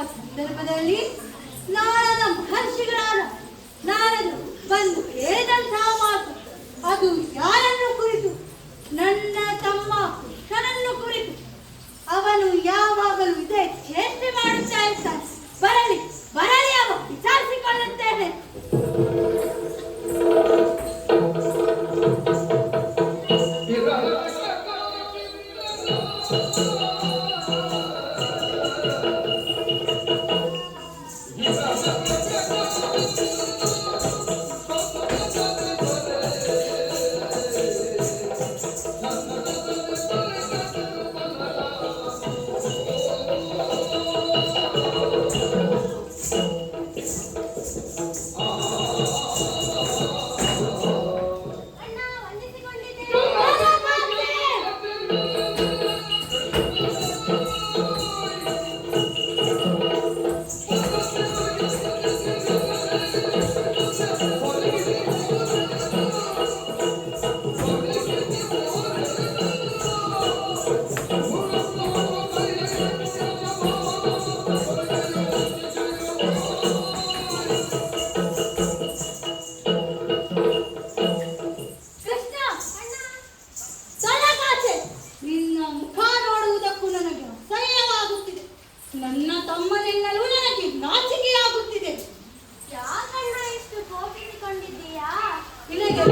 ಸಂದರ್ಭದಲ್ಲಿ ನಾರದ ಮಹರ್ಷಿಗಳಾದ ನಾರದರು ಬಂದು ಹೇಳಿದಂತಹ ಮಾತು ಅದು ಯಾರನ್ನು ಕುರಿತು? ನನ್ನ ತಮ್ಮ ಕೃಷ್ಣನನ್ನು ಕುರಿತು. ಅವನು ಯಾವಾಗಲೂ ಇದೇ ಚೇಷ್ಟೆ ಮಾಡುತ್ತಾ ಇರ್ತಾನೆ. ಬರಲಿ ಬರಲಿ, ಅವ ವಿಚಾರಿಸಿಕೊಳ್ಳುತ್ತೇನೆ. ನನ್ನ ತಮ್ಮನೆನ್ನಲು ನನಗೆ ನಾಚಿಕೆಯಾಗುತ್ತಿದೆ. ಯಾಕಣ್ಣ ಇಷ್ಟು ಕೋಪಿಸಿಕೊಂಡಿದ್ದೀಯಾ? ನಿನಗೆ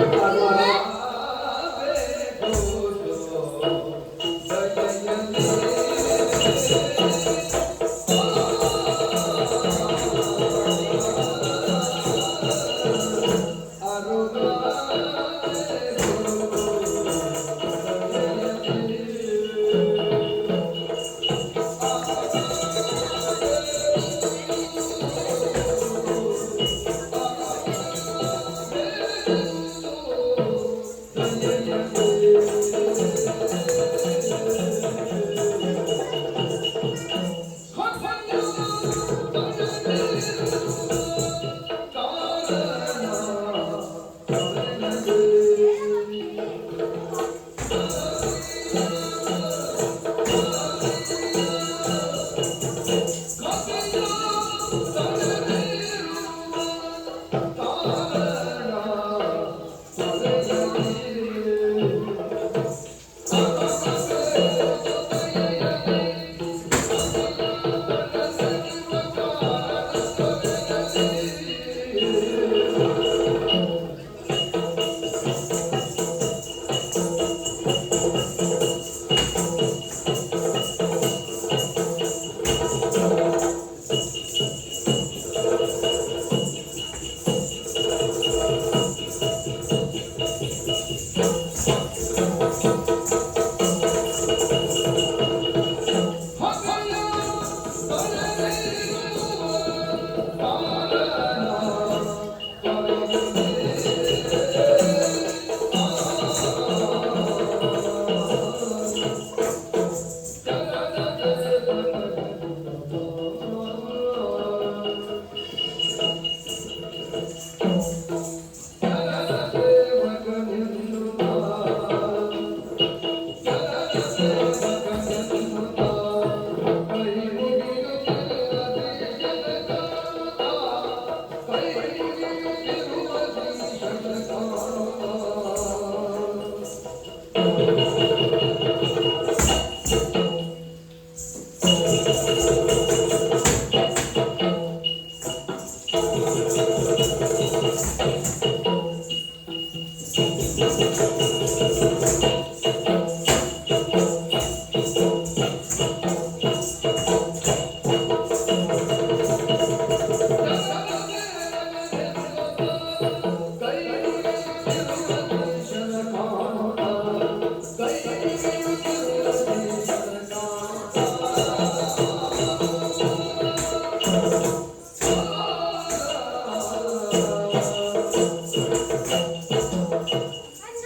ಅಣ್ಣ,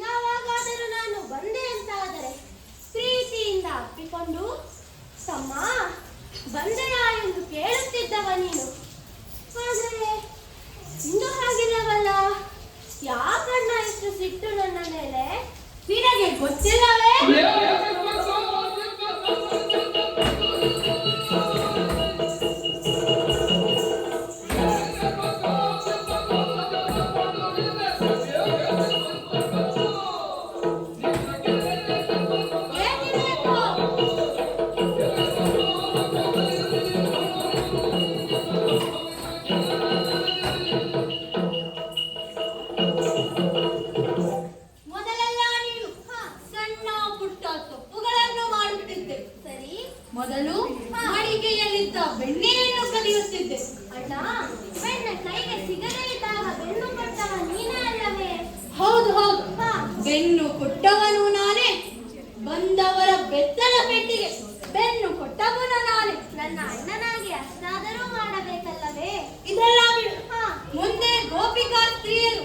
ಯಾವಾಗಾದರೂ ನಾನು ಬಂದೆ ಅಂತಾದರೆ ಪ್ರೀತಿಯಿಂದ ಅಪ್ಪಿಕೊಂಡು ತಮ್ಮ ಬಂದೆಯಾ ಎಂದು ಕೇಳುತ್ತಿದ್ದವ ನೀನು. ಆದರೆ ಇಂದು ಹಾಗಿಲ್ಲವಲ್ಲ. ಯಾಕಣ್ಣ ಇಷ್ಟು ಸಿಟ್ಟು ನನ್ನ ಮೇಲೆ? ನಿನಗೆ ಗೊತ್ತಿಲ್ಲವೇ? ಮೊದಲೆಲ್ಲ ನೀನು ಸಣ್ಣ ಪುಟ್ಟ ತಪ್ಪುಗಳನ್ನು ಮಾಡುತ್ತಿದ್ದೆ. ಸರಿ ಮೊದಲು ಮಡಿಕೆಯಲ್ಲಿದ್ದ ಬೆಣ್ಣೆಯನ್ನು ಕದಿಯುತ್ತಿದ್ದೆ. ಅಣ್ಣ, ಬೆಣ್ಣೆ ಕೈಗೆ ಸಿಗದೇ ಇದ್ದಾಗ ಬೆನ್ನು ಕೊಟ್ಟವ ನೀನೇ ಅಲ್ಲವೇ? ಹೌದು ಹೌದು, ಹಾ. ಬೆನ್ನು ಕೊಟ್ಟವನು ನಾನೇ. ಬಂದವರ ಬೆತ್ತಲ ಪೆಟ್ಟಿಗೆ ಬೆನ್ನು ಕೊಟ್ಟವನು ನಾನೇ. ನನ್ನ ಅಣ್ಣನಾಗಿ ಅಷ್ಟಾದರೂ ಮಾಡಬೇಕಲ್ಲವೇ? ಇದೆಲ್ಲ ಬಿಡು. ಹಾ. ಮುಂದೆ ಗೋಪಿಕಾ ಸ್ತ್ರೀಯರು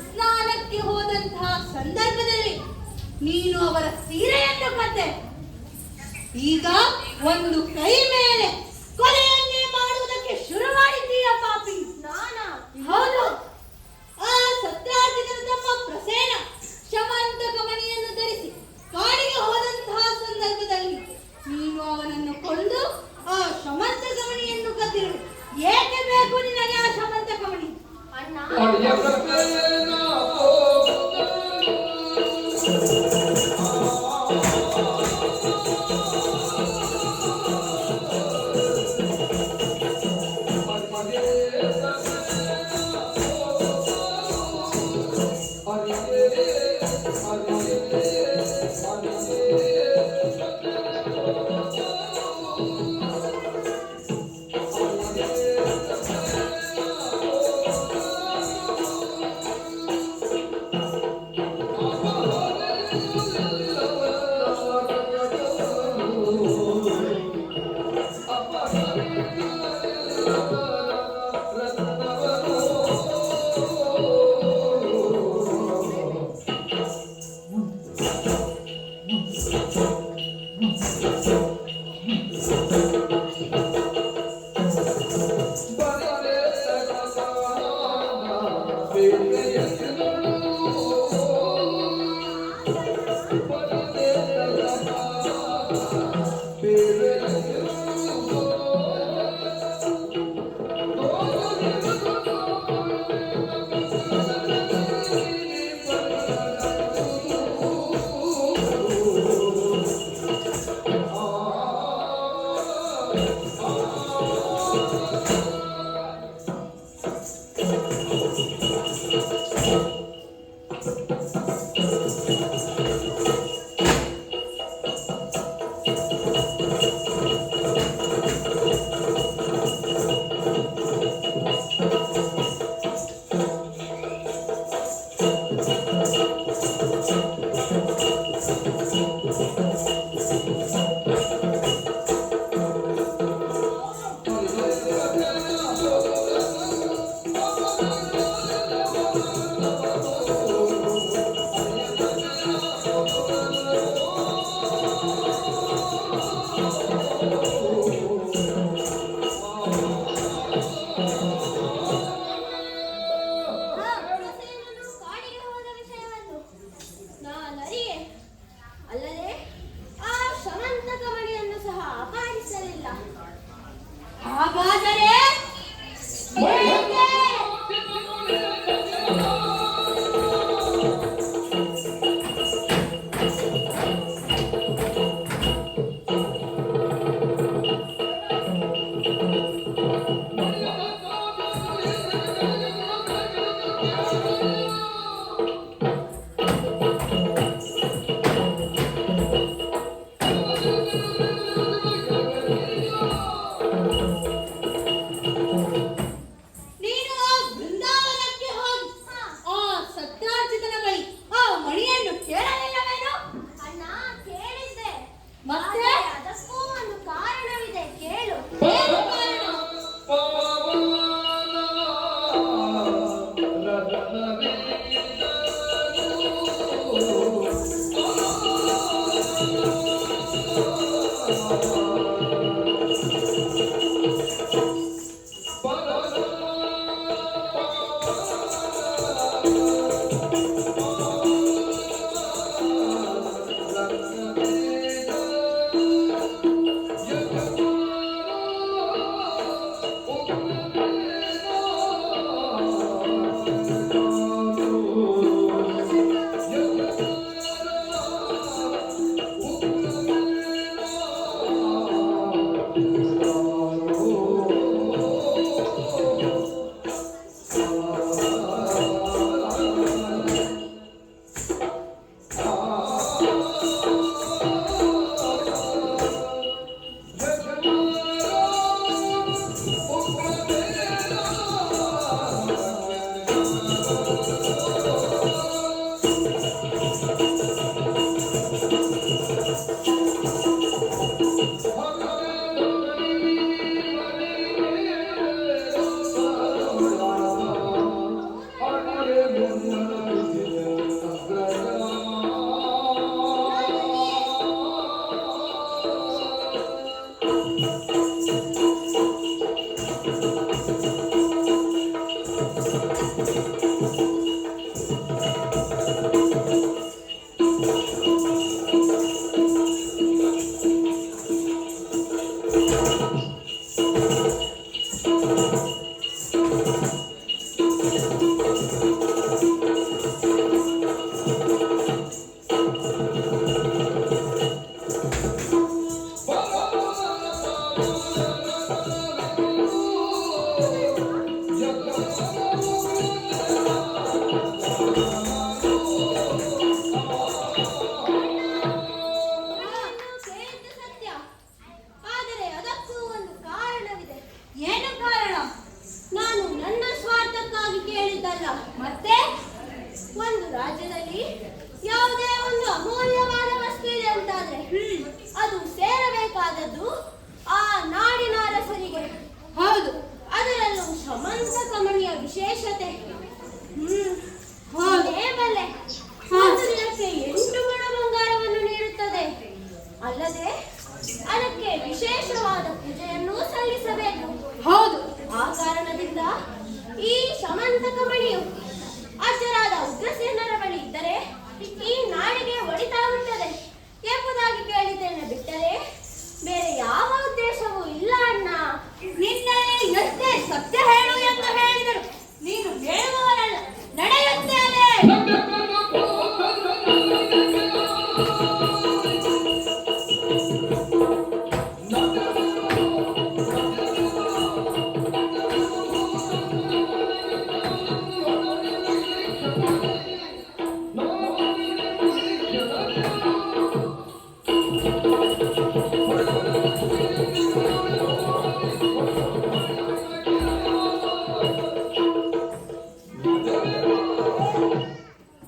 ಸ್ನಾನಕ್ಕೆ ಹೋದಂತಹ ಸಂದರ್ಭದಲ್ಲಿ ನೀನು ಅವರ ಸೀರೆಯನ್ನು ಕದ್ದೆ. ಈಗ ಒಂದು ಕೈ ಮೇಲೆ ಕೊಲೆಯನ್ನೇ ಮಾಡುವುದಕ್ಕೆ ಶುರು ಮಾಡಿದ್ದೀಯ ಪಾಪಿ. ನಾನಾ? ಹೌದು. ಆ ಸತ್ಯಾರ್ಥಿಗಳ ತಮ್ಮ ಪ್ರಸೇನ ಶಮಂತಕ ಮಣಿಯನ್ನು ಧರಿಸಿ ಕಾಡಿಗೆ ಹೋದಂತಹ ಸಂದರ್ಭದಲ್ಲಿ ನೀನು ಅವನನ್ನು ಕೊಂದು ಆ ಶಮಂತಕ ಮಣಿಯನ್ನು ಕದ್ದಿರು. ಏಕೆ ಬೇಕು ನಿನಗೆ ಆ ಶಮಂತಕ ಮಣಿ? ಅಣ್ಣ,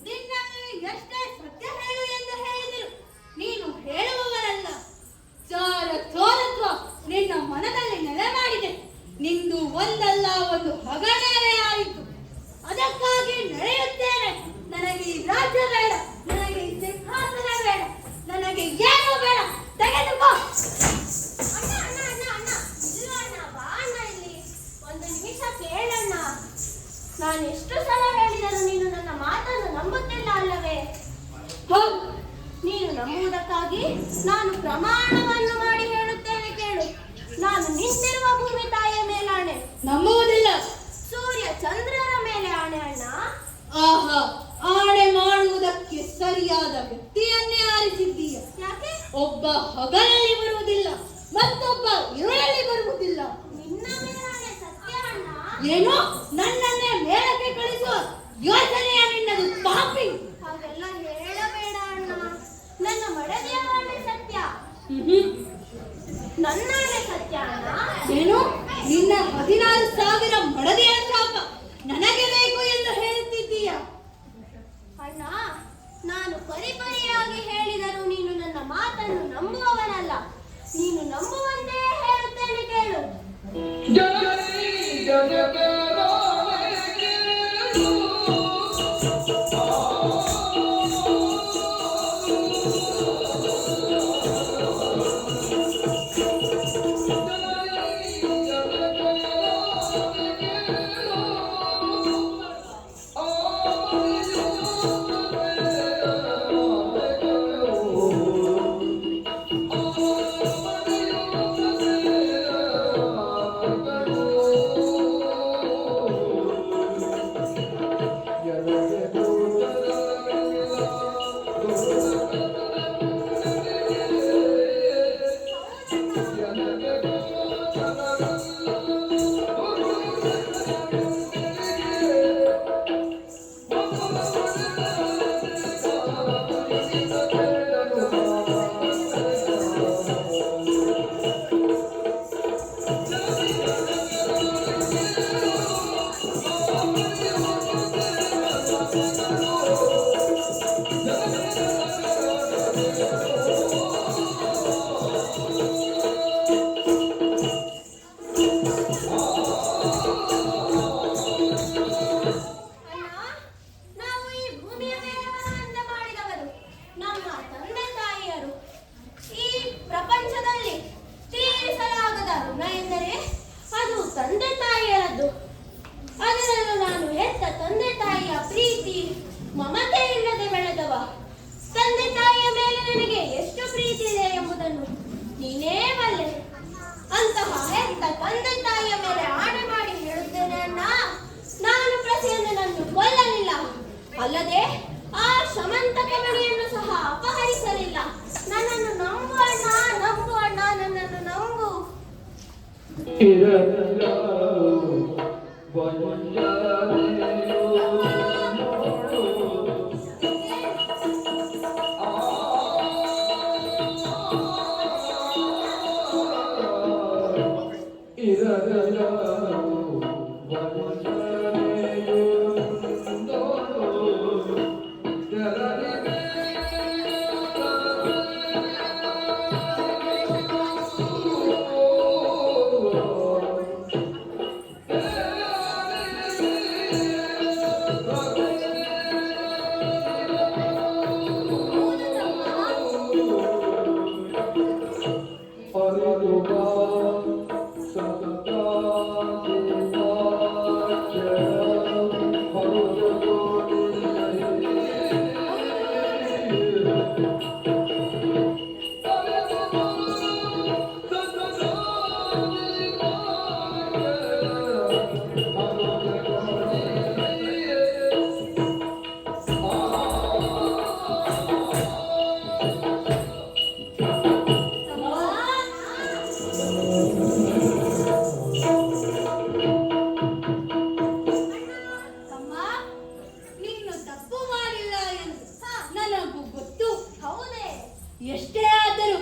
ನಿನ್ನಲ್ಲಿ ಎಷ್ಟೇ ಸತ್ಯ ಹೇಳು ಎಂದು ಹೇಳಿದರು ನೀನು ಹೇಳುವವರಲ್ಲ. ಚೋರತ್ವ ನಿನ್ನ ಮನದಲ್ಲಿ ನೆಲೆ ಮಾಡಿದೆ. ನಿಂದು ಒಂದಲ್ಲ ಒಂದು ಹಗರಣವೇ ಆಯಿತು. ಅದಕ್ಕಾಗಿ ನಡೆಯುತ್ತೇನೆ. ನನಗೆ ಈ ರಾಜ್ಯ ಬೇಡ, ನನಗೆ ಈ ಸಿಂಹಾಸನ ಬೇಡ, ನನಗೆ ಏನೂ ಬೇಡ. ತೆಗೆದುಕೋ. ಅಣ್ಣ ಅಣ್ಣ ಅಣ್ಣ ಅಣ್ಣ ಇಲ್ಲ ಅಣ್ಣ, ಬಾ ಅಣ್ಣ ಇಲ್ಲಿ ಒಂದು ನಿಮಿಷ ಕೇಳಣ್ಣ. ನಾನು ಎಷ್ಟು ಸಲ ಹೇಳಿದರೂ ನೀನು ನನ್ನ ಮಾತನ್ನು ನಂಬುತ್ತಿಲ್ಲ ಅಲ್ಲವೇ? ಹೌದು, ನೀನು ನಂಬುವುದಕ್ಕಾಗಿ ನಾನು ಪ್ರಮಾಣವನ್ನು ಮಾಡಿ ಹೇಳುತ್ತೇನೆ ಕೇಳು. ನಾನು ನಿಂತಿರುವ ಭೂಮಿ ತಾಯಿಯ ಮೇಲೆ ಆಣೆ, ನಂಬುವುದಿಲ್ಲ. ಸೂರ್ಯ ಚಂದ್ರರ ಮೇಲೆ ಆಣೆ ಅಣ್ಣ. ಆಹಾ, ಆಣೆ ಮಾಡುವುದಕ್ಕೆ ಸರಿಯಾದ ವ್ಯಕ್ತಿಯನ್ನೇ ಆರಿಸಿದ್ದೀಯ. ಯಾಕೆ? ಒಬ್ಬ ಹಗಲಲ್ಲಿ ಬರುವುದಿಲ್ಲ, ಮತ್ತೊಬ್ಬ ഇരുಳಲ್ಲಿ ಬರುವುದಿಲ್ಲ. ನಿನ್ನ ಮೇಲೆ ಆಣೆ ಸತ್ಯ ಅಣ್ಣ. ಏನು? ನನ್ನನ್ನೇ ಮೇಲಕ್ಕೆ ಕಳಿಸುವ ಯೋಚನೆಯ ನಿನ್ನದು ಪಾಪಿ. ಹಾಗೆಲ್ಲ ಹೇಳಬೇಡ ಅಣ್ಣ. ನನ್ನ ಮಡದಿಯ ಆಣೆ ಸತ್ಯ, ನನ್ನ ಆಣೆ ಸತ್ಯ ಅಣ್ಣ. ಏನು? ನಿನ್ನ 16,000 ಮಡದಿಯ ಶಾಪ ನನಗೆ ಬೇಕು ಎಂದು ಹೇಳುತ್ತಿದ್ದೀಯ? ಅಣ್ಣ, ನಾನು ಪರಿಪರಿಯಾಗಿ ಹೇಳಿದರೂ ನೀನು ನನ್ನ ಮಾತನ್ನು ನಂಬುವವನಲ್ಲ. ನೀನು ನಂಬುವಂತೆ ಹೇಳುತ್ತೇನೆ ಕೇಳು. ಅಲ್ಲದೆ ಆ ಶಮಂತಕ ಮಣಿಯನ್ನು ಸಹ ಅಪಹರಿಸಲಿಲ್ಲ. ನನ್ನನ್ನು ನಂಬು ಅಣ್ಣ, ನಂಬು ಅಣ್ಣ, ನನ್ನನ್ನು ನಂಬು. ಎಷ್ಟೇ ಆದರೂ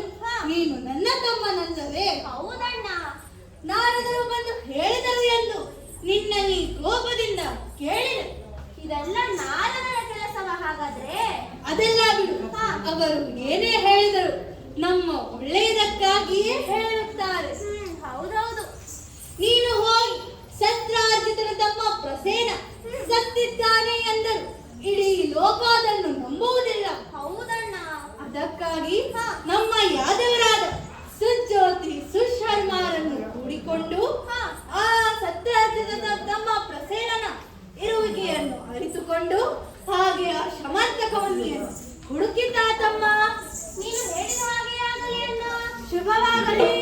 ನೀನು ನನ್ನ ತಮ್ಮನಲ್ಲವೇ? ಹೌದಣ್ಣ. ನಾರದರು ಬಂದು ಹೇಳಿದರು ಎಂದು ನಿನ್ನಲ್ಲಿ ಕೋಪದಿಂದ ಕೇಳಿದೆ. ಇದೆಲ್ಲ ನಾರದರ ಕೆಲಸವ ಹಾಗಾದ್ರೆ? ಅದೆಲ್ಲ ಬಿಡು. ಅವರು ಏನೇ ಹೇಳಿದರು ನಮ್ಮ ಒಳ್ಳೆಯದಕ್ಕಾಗಿಯೇ ಹೇಳಿರುತ್ತಾರೆ. ಹೌದೌದು. ನೀನು ಹೋಗಿ ಸತ್ರಾಜಿತನ ತಮ್ಮ ಪ್ರಸೇನ ಸತ್ತಿದ್ದಾನೆ ಎಂದರು ಇಡೀ ಲೋಕ ಅದನ್ನು ನಂಬುವುದಿಲ್ಲ. ಹೌದಣ್ಣ. ಅದಕ್ಕಾಗಿ ನಮ್ಮ ಯಾದವರಾದ ಸುಜ್ಯೋತಿ ಸುಶರ್ಮಾರನ್ನು ಕೂಡಿಕೊಂಡು ಆ ಸತ್ರಾಜಿತನ ತಮ್ಮ ಪ್ರಸೇನನ ಇರುವಿಕೆಯನ್ನು ಅರಿತುಕೊಂಡು ಹಾಗೆ ಆ ಶಮಂತಕವನ್ನಿಯನ್ನು ಹುಡುಕಿದ್ದ ತಮ್ಮ. ನೀನು ಹೇಳಿದ ಹಾಗೆ ಆಗಲಿ ಅಣ್ಣ. ಶುಭವಾಗಲಿ.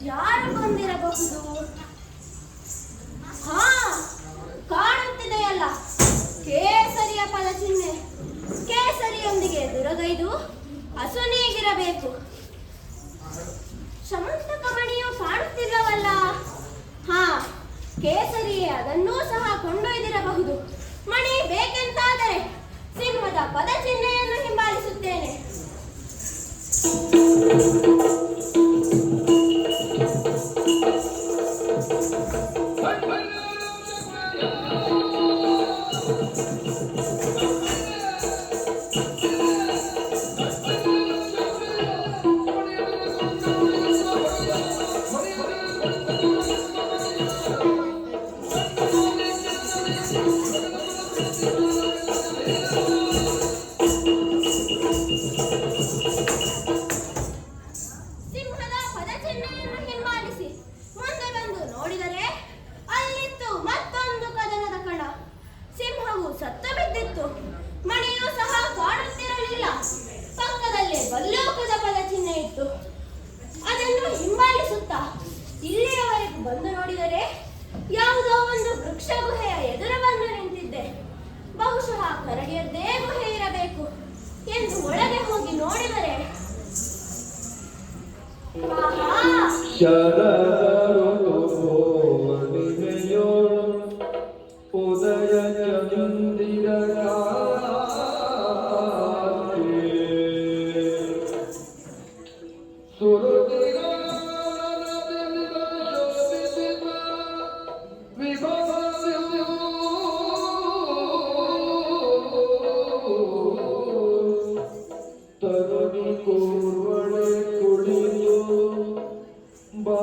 ಯಾರು ಬಂದಿರಬಹುದು? ಕಾಣುತ್ತಿದೆಯಲ್ಲ, ಕೇಸರಿಯ ಪದಚಿಹ್ನೆ. ಕೇಸರಿಯೊಂದಿಗೆ ದುರಗೈದು ಅಸುನೀಗಿರಬೇಕು. ಶಮಂತಕ ಮಣಿಯು ಕಾಣುತ್ತಿಲ್ಲವಲ್ಲ. ಕೇಸರಿಯೇ ಅದನ್ನೂ ಸಹ ಕೊಂಡೊಯ್ದಿರಬಹುದು. ಮಣಿ ಬೇಕೆಂತಾದರೆ ಸಿಂಹದ ಪದಚಿಹ್ನೆಯನ್ನು ಹಿಂಬಾಲಿಸುತ್ತೇನೆ. ಸಿಂಹದ ಪದಚಿಹ್ನೆಯನ್ನು ಹಿಂಬಾಲಿಸಿ ಮುಂದೆ ಬಂದು ನೋಡಿದರೆ ಅಲ್ಲಿತ್ತು ಮತ್ತೊಂದು ಕದನದ ಕಣ. ಸಿಂಹವು ಸತ್ತು ಬಿದ್ದಿತ್ತು. ಮಣಿಯೂ ಸಹ ಕಾಣುತ್ತಿರಲಿಲ್ಲ. ಪಕ್ಕದಲ್ಲೇ ಬಲ್ಲೋಕದ ಪದಚಿಹ್ನೆ ಇತ್ತು. ಅದನ್ನು ಹಿಂಬಾಲಿಸುತ್ತಾ ಇಲ್ಲಿಯವರೆಗೂ ಬಂದು ನೋಡಿದರೆ ಯಾವುದೋ ಒಂದು ವೃಕ್ಷ ಗುಹೆಯ ಎದುರು ಬಂದು ನಿಂತಿದ್ದೆ. ಬಹುಶಃ ಕರಡಿಯದ್ದೇ ಗುಹೆ ಇರಬೇಕು ಎಂದು ಒಳಗೆ ಹೋಗಿ ನೋಡಿದರೆ ತರುಣಿ ಕೋರ್ವಳೆ ಕುಳಿಯು ಬಾ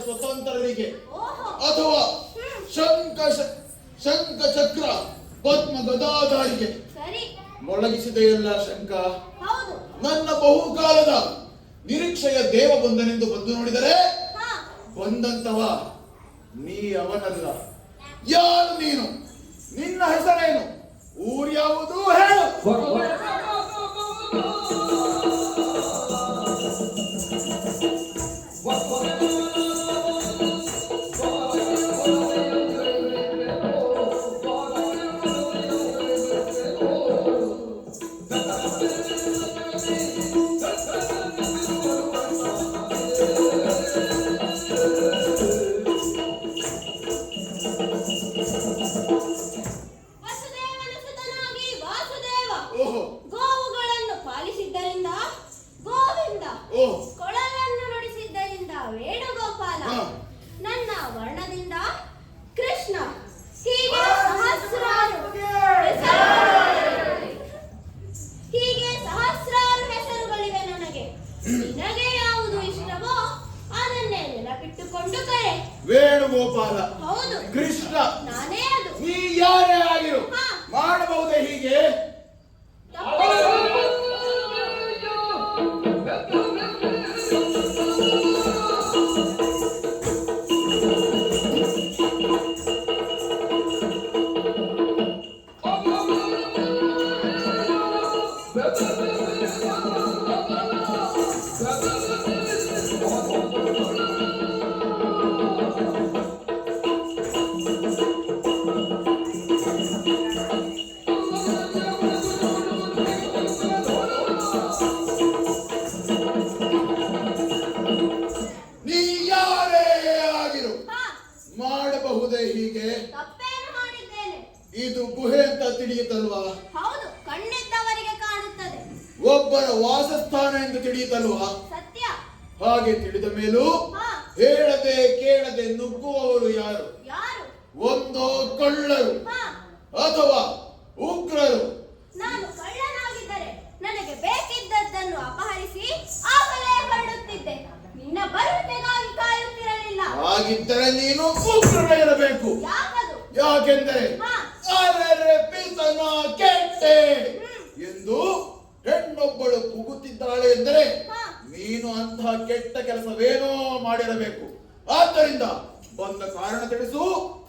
ಸ್ವತಂತ್ರರಿಗೆ ಅಥವಾ ಶಂಖ ಚಕ್ರ ಪದ್ಮ ಗದಾಧಾರಿಗೆ ಮೊಳಗಿಸಿದೆಯಲ್ಲ ಶಂಕ. ನನ್ನ ಬಹುಕಾಲದ ನಿರೀಕ್ಷೆಯ ದೇವ ಬಂದನೆಂದು ಬಂದು ನೋಡಿದರೆ ಬಂದಂತವ ನೀ ಅವನಲ್ಲ. ಯಾರು ನೀನು? ನಿನ್ನ ಹೆಸರೇನು? ಊರಿನ ವಸುದೇವನ ಸುತನಾಗಿ ವಾಸುದೇವ ಓಹೋ ಗೋವುಗಳನ್ನು ಪಾಲಿಸಿದ್ದರಿಂದ ಗೋವಿಂದ, ಓಹ್ ಕೊಳಲನ್ನು ನುಡಿಸಿದ್ದರಿಂದ ವೇಣುಗೋಪಾಲ, ಹಾ. ನನ್ನ ವರ್ಣದಿಂದ ಕೃಷ್ಣ, ಹೀಗೆ ಸಹಸ್ರಾರು ಹೆಸರುಗಳಿವೆ ನನಗೆ. ನಿನಗೆ ಯಾವುದು ಇಷ್ಟವೋ ಅದನ್ನೇ ನೆನಪಿಟ್ಟುಕೊಂಡು ಕರೆ. ವೇಣುಗೋಪಾಲ, ಹೌದು, ಕೃಷ್ಣ, ನಾನೇ ಅದು. ನೀ ಯಾರೇ ಆಗಿರು ಹಾ. ಮಾಡಬಹುದೇ ಹೀಗೆ? ನೀ ಯಾರೇ ಆಗಿರು ಹಾ, ಮಾಡಬಹುದೇ ಹೀಗೆ? ತಪ್ಪೇನು ಮಾಡಿದ್ದೇನೆ? ಇದು ಗುಹೆ ಅಂತ ತಿಳಿಯುತ್ತಲ್ವಾ? ಹೌದು, ಕಣ್ಣಿದ್ದವರಿಗೆ ಕಾಣುತ್ತದೆ. ಒಬ್ಬರ ವಾಸಸ್ಥಾನ ಎಂದು ತಿಳಿಯುತ್ತಲ್ವಾ? ಸತ್ಯ. ಹಾಗೆ ತಿಳಿದ ಮೇಲೂ ಹಾ, ಹೇಳದೆ ಕೇಳದೆ ನುಗ್ಗುವವರು ಯಾರು? ಯಾರು? ಒಂದೋ ಕಳ್ಳರು ಹಾ, ಅಥವಾ ಉಗ್ರರು. ನಾನು ಕಳ್ಳನಾಗಿದ್ದರೆ ನನಗೆ ಬೇಕಿದ್ದದ್ದನ್ನು ಅಪಹರಿಸಿ ಆಗಲೇ ಹೊರಡುತ್ತಿದ್ದೆ. ನಿನ್ನ ಬರುವಿಕೆಗಾಗಿ ಕಾಯುತ್ತಿರಲಿಲ್ಲ. ಹಾಗಿದ್ದರೆ ನೀನು ಉಗ್ರನೇ ಇರಬೇಕು. ಯಾಕದು? ಯಾಕೆಂದರೆ ಹಾ. ಅರೆರೆ ಪಿತನ ಕೆಟ್ಟೆ ಎಂದು ಹೆಣ್ಣೊಬ್ಬಳು ಕೂಗುತ್ತಿದ್ದಾಳೆ ಎಂದರೆ ಹಾ. ನೀನು ಅಂತಹ ಕೆಟ್ಟ ಕೆಲಸವೇನೋ ಮಾಡಿರಬೇಕು. ಆದ್ದರಿಂದ ಬಂದ ಕಾರಣ ತಿಳಿಸು,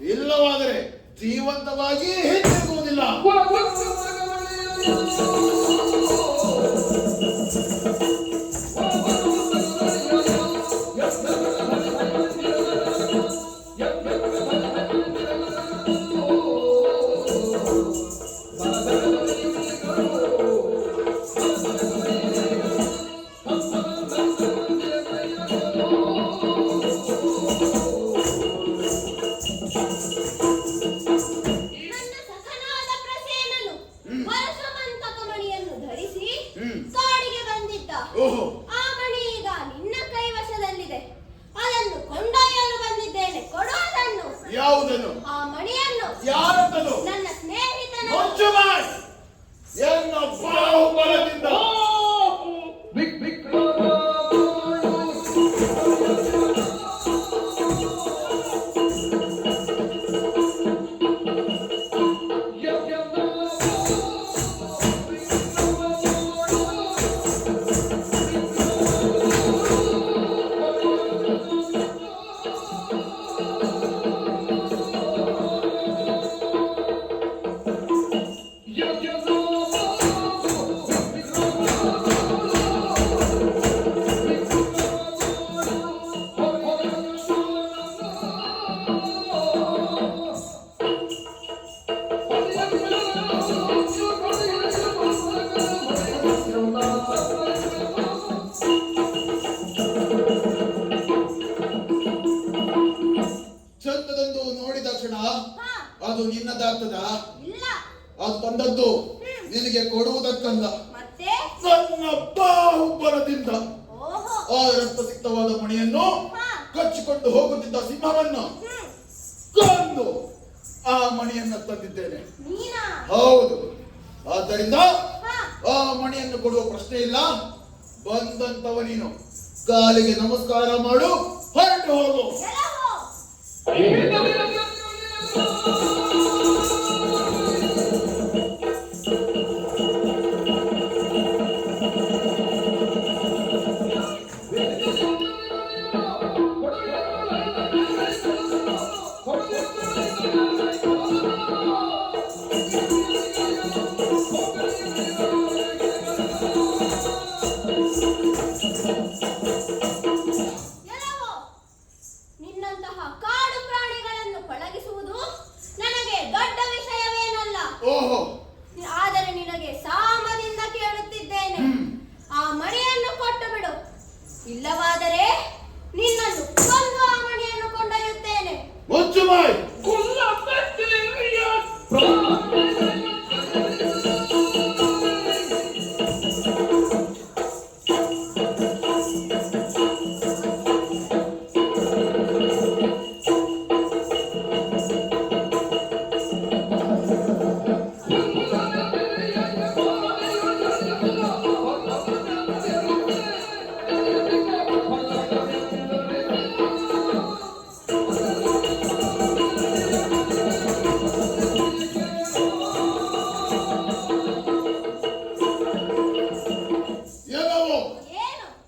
ಇಲ್ಲವಾದರೆ ಜೀವಂತವಾಗಿ ಹಿಂದಿರುಗುವುದಿಲ್ಲ. ನನ್ನ ಸಖನಾದ ಪ್ರಸೇನನು ವರಸಮಂತಕ ಮಣಿಯನ್ನು ಧರಿಸಿ ಹ್ಮ್. ಕಾಡಿಗೆ ಬಂದಿದ್ದ. ಓಹೋ, ಆ ಮಣಿ ಈಗ ನಿನ್ನ ಕೈವಶದಲ್ಲಿದೆ. ಅದನ್ನು ಕೊಂಡೊಯ್ಯಲು ಬಂದಿದ್ದೇನೆ. ಕೊಡು ಅದನ್ನು. ಯಾವುದನ್ನು? ಆ ಮಣಿಯನ್ನು. ಯಾರದ್ದನು? ನನ್ನ ಸ್ನೇಹಿತನ. ಮುಚ್ಚು ಬಾಯ್. ಎನ್ನ ಬಾಹುಬಲದಿಂದ ಚಂದದಂದು ನೋಡಿದ ಕ್ಷಣ ಹಾ, ಅದು ನಿನ್ನದಾಗ್ತದ? ಇಲ್ಲ. ಅದು ತಂದದ್ದು ನಿನಗೆ ಕೊಡುವುದಕ್ಕಲ್ಲ, ಮತ್ತೆ? ನನ್ನ ಬಾಹುಬಲದಿಂದ. ಓಹೋ. ಆ ರಕ್ತಸಿಕ್ತವಾದ ಮಣಿಯನ್ನು ಹಾ. ಕಚ್ಚಿಕೊಂಡು ಹೋಗುತ್ತಿದ್ದ ಸಿಂಹವನ್ನು ಹ್ಮ್. ಕೊಂದು ಆ ಮಣಿಯನ್ನು ತಂದಿದ್ದೇನೆ. ನೀನಾ? ಹೌದು. ಆದ್ದರಿಂದ ಹಾ. ಆ ಮಣಿಯನ್ನು ಕೊಡುವ ಪ್ರಶ್ನೆ ಇಲ್ಲ. ಬಂದಂತವ ನೀನು ಕಾಲಿಗೆ ನಮಸ್ಕಾರ ಮಾಡು, ಹೊರಟು ಹೋಗು. ಎಲ್ಲವೋ? ಓಹೋ. ಆದರೆ ನಿನಗೆ ಸಾಮದಿಂದ ಕೇಳುತ್ತಿದ್ದೇನೆ, ಆ ಮಣಿಯನ್ನು ಕೊಟ್ಟು ಬಿಡು. ಇಲ್ಲವಾದರೆ ನಿನ್ನನ್ನು ಕೊಂದು ಆ ಮಣಿಯನ್ನು ಕೊಂಡೊಯ್ಯುತ್ತೇನೆ. ಮುಚ್ಚು ಬಾಯ್.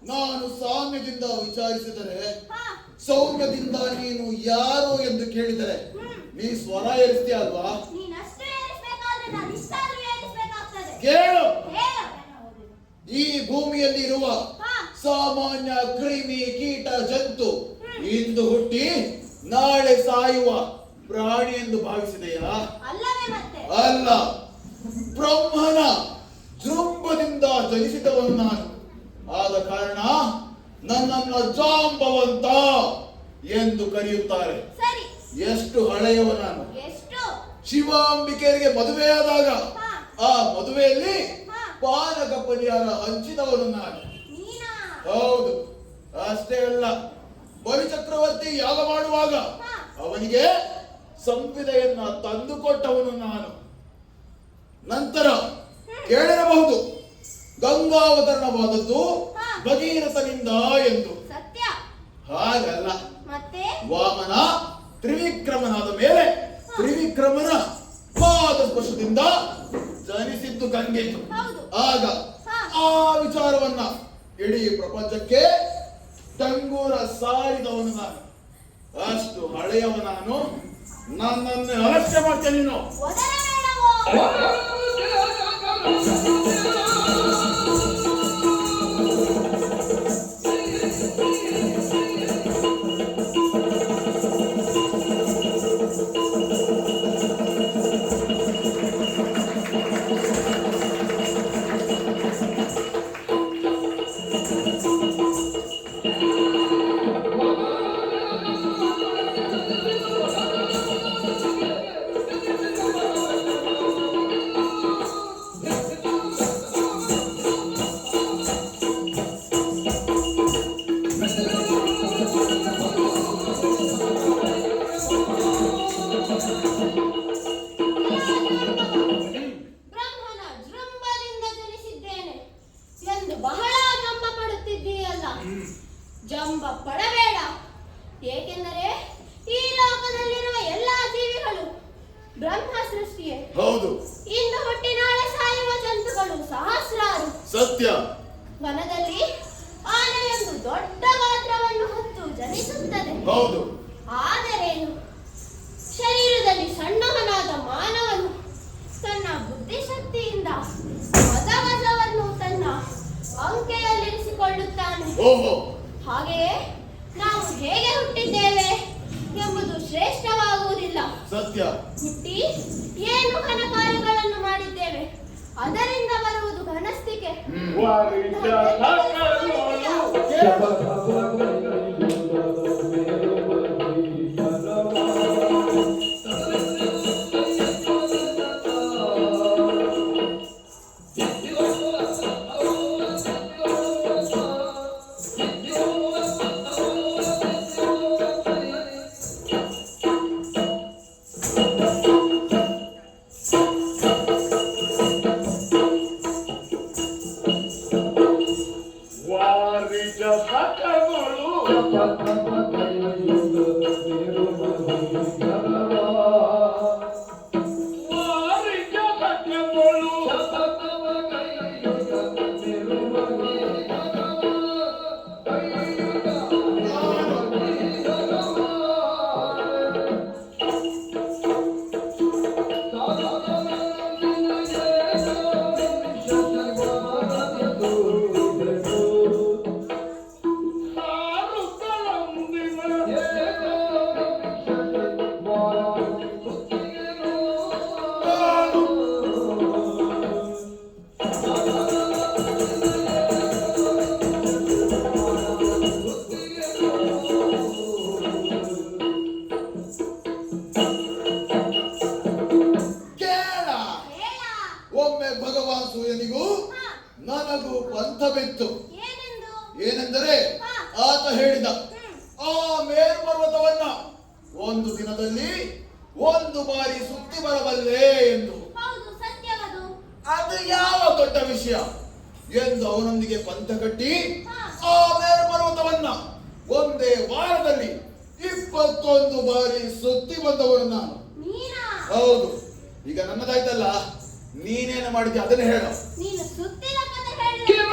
ನಾನು ಸಾಮ್ಯದಿಂದ ವಿಚಾರಿಸಿದರೆ, ಸೌಮ್ಯದಿಂದ ನೀನು ಯಾರು ಎಂದು ಕೇಳಿದರೆ ನೀ ಸ್ವರ ಏರಿಸ್ತೀಯ ಅಲ್ವಾ? ಕೇಳು, ಈ ಭೂಮಿಯಲ್ಲಿ ಇರುವ ಸಾಮಾನ್ಯ ಕ್ರಿಮಿ ಕೀಟ ಜಂತು ಇಂದು ಹುಟ್ಟಿ ನಾಳೆ ಸಾಯುವ ಪ್ರಾಣಿ ಎಂದು ಭಾವಿಸಿದೆಯಾ? ಅಲ್ಲ, ಬ್ರಹ್ಮನ ಜೃಂಭದಿಂದ ಜನಿಸಿದವನು ನಾನು. ಆದ ಕಾರಣ ನನ್ನನ್ನು ಜಾಂಬವಂತ ಎಂದು ಕರೆಯುತ್ತಾರೆ. ಎಷ್ಟು ಹಳೆಯವ ನಾನು. ಶಿವಾಂಬಿಕೆಯರಿಗೆ ಮದುವೆಯಾದಾಗ ಆ ಮದುವೆಯಲ್ಲಿ ಪಾನಕ ಪರಿಹಾರ ಹಂಚಿದವನು ನಾನು. ಹೌದು, ಅಷ್ಟೇ ಅಲ್ಲ, ಬಲಿಚಕ್ರವರ್ತಿ ಯಾಗ ಮಾಡುವಾಗ ಅವನಿಗೆ ಸಂವಿದೆಯನ್ನ ತಂದುಕೊಟ್ಟವನು ನಾನು. ನಂತರ ಕೇಳಿರಬಹುದು, ಗಂಗಾವತರಣವಾದದ್ದು ಭಗೀರಥನಿಂದ ಎಂದು. ಹಾಗಲ್ಲ, ವಾಮನ ತ್ರಿವಿಕ್ರಮನಾದ ಮೇಲೆ ತ್ರಿವಿಕ್ರಮನ ಪಾದ ಸ್ಪರ್ಶದಿಂದ ಜನಿಸಿದ್ದು ಗಂಗೆ. ಆಗ ಆ ವಿಚಾರವನ್ನ ಇಡೀ ಪ್ರಪಂಚಕ್ಕೆ ಟಂಗೂರ ಸಾರಿದವನು ನಾನು. ಅಷ್ಟು ಹಳೆಯವ ನಾನು. ನನ್ನನ್ನು ಅಲಕ್ಷ್ಯ ಮಾಡ್ತೇನೆ ನೀನು. ಬ್ರಹ್ಮನ ಜೃಂಭದಿಂದ ಜನಿಸಿದ್ದೇನೆ ಎಂದು ಬಹಳ ಜಂಬ ಪಡುತ್ತಿದ್ದೀಯಲ್ಲ. ಜಂಬ ಪಡಬೇಡ, ಏಕೆಂದರೆ ಈ ಲೋಕದಲ್ಲಿರುವ ಎಲ್ಲಾ ಜೀವಿಗಳು ಬ್ರಹ್ಮ ಸೃಷ್ಟಿಯೇ. ಹೌದು, ಇಂದು ಹುಟ್ಟಿ ನಾಳೆ ಸಾಯುವ ಜಂತುಗಳು ಸಹಸ್ರಾರು. ಸತ್ಯ. ವನದಲ್ಲಿ ಆನೆಯೊಂದು ದೊಡ್ಡ ಗಾತ್ರವನ್ನು ಹೊತ್ತು ಜನಿಸುತ್ತದೆ. ಹೌದು, ಆದರೇನು, ಶರೀರದಲ್ಲಿ ಸಣ್ಣವನಾದ ಮಾನವನು ತನ್ನ ಬುದ್ಧಿಶಕ್ತಿಯಿಂದ ಮದಗಜವನ್ನು ತನ್ನ ಅಂಕೆಯಲ್ಲಿರಿಸಿಕೊಳ್ಳುತ್ತಾನೆ. ಓಹೋ. ಹಾಗೆಯೇ ನಾವು ಹೇಗೆ ಹುಟ್ಟಿದ್ದೇವೆ ಎಂಬುದು ಶ್ರೇಷ್ಠವಾಗುವುದಿಲ್ಲ. ಸತ್ಯ. ಹುಟ್ಟಿ ಏನು ಘನ ಕಾರ್ಯಗಳನ್ನು ಮಾಡಿದ್ದೇವೆ, ಅದರಿಂದ ಬರುವುದು ಘನಸ್ತಿಕೆ. Warrior ಭಗವಾನ್ ಸೂರ್ಯನಿಗೂ ಹಾ, ನನಗೂ ಪಂಥ ಬಿತ್ತು. ಏನೆಂದು? ಏನೆಂದರೆ ಹಾ. ಆತ ಹೇಳಿದ, ಹ್ಮ್. ಆ ಮೇಲ್ಪರ್ವತವನ್ನ ಒಂದು ದಿನದಲ್ಲಿ 1 ಬಾರಿ ಸುತ್ತಿ ಬರಬಲ್ಲೆ ಎಂದು. ಹೌದು, ಸತ್ಯವದು. ಅದು ಯಾವ ದೊಡ್ಡ ವಿಷಯ ಎಂದು ಅವನೊಂದಿಗೆ ಪಂಥ ಕಟ್ಟಿ ಹಾ. ಆ ಮೇಲ್ಪರ್ವತವನ್ನ ಒಂದೇ ವಾರದಲ್ಲಿ 21 ಬಾರಿ ಸುತ್ತಿ ಬಂದವನು ನಾನು. ನೀನಾ? ಹೌದು. ಈಗ ನನ್ನದಾಯ್ತಲ್ಲ, ನೀನೇನು ಮಾಡಿದ್ಯಾ ಅದನ್ನ ಹೇಳು. ನೀನು ಸುತ್ತಿದ ಕಥೆ ಹೇಳಿದ.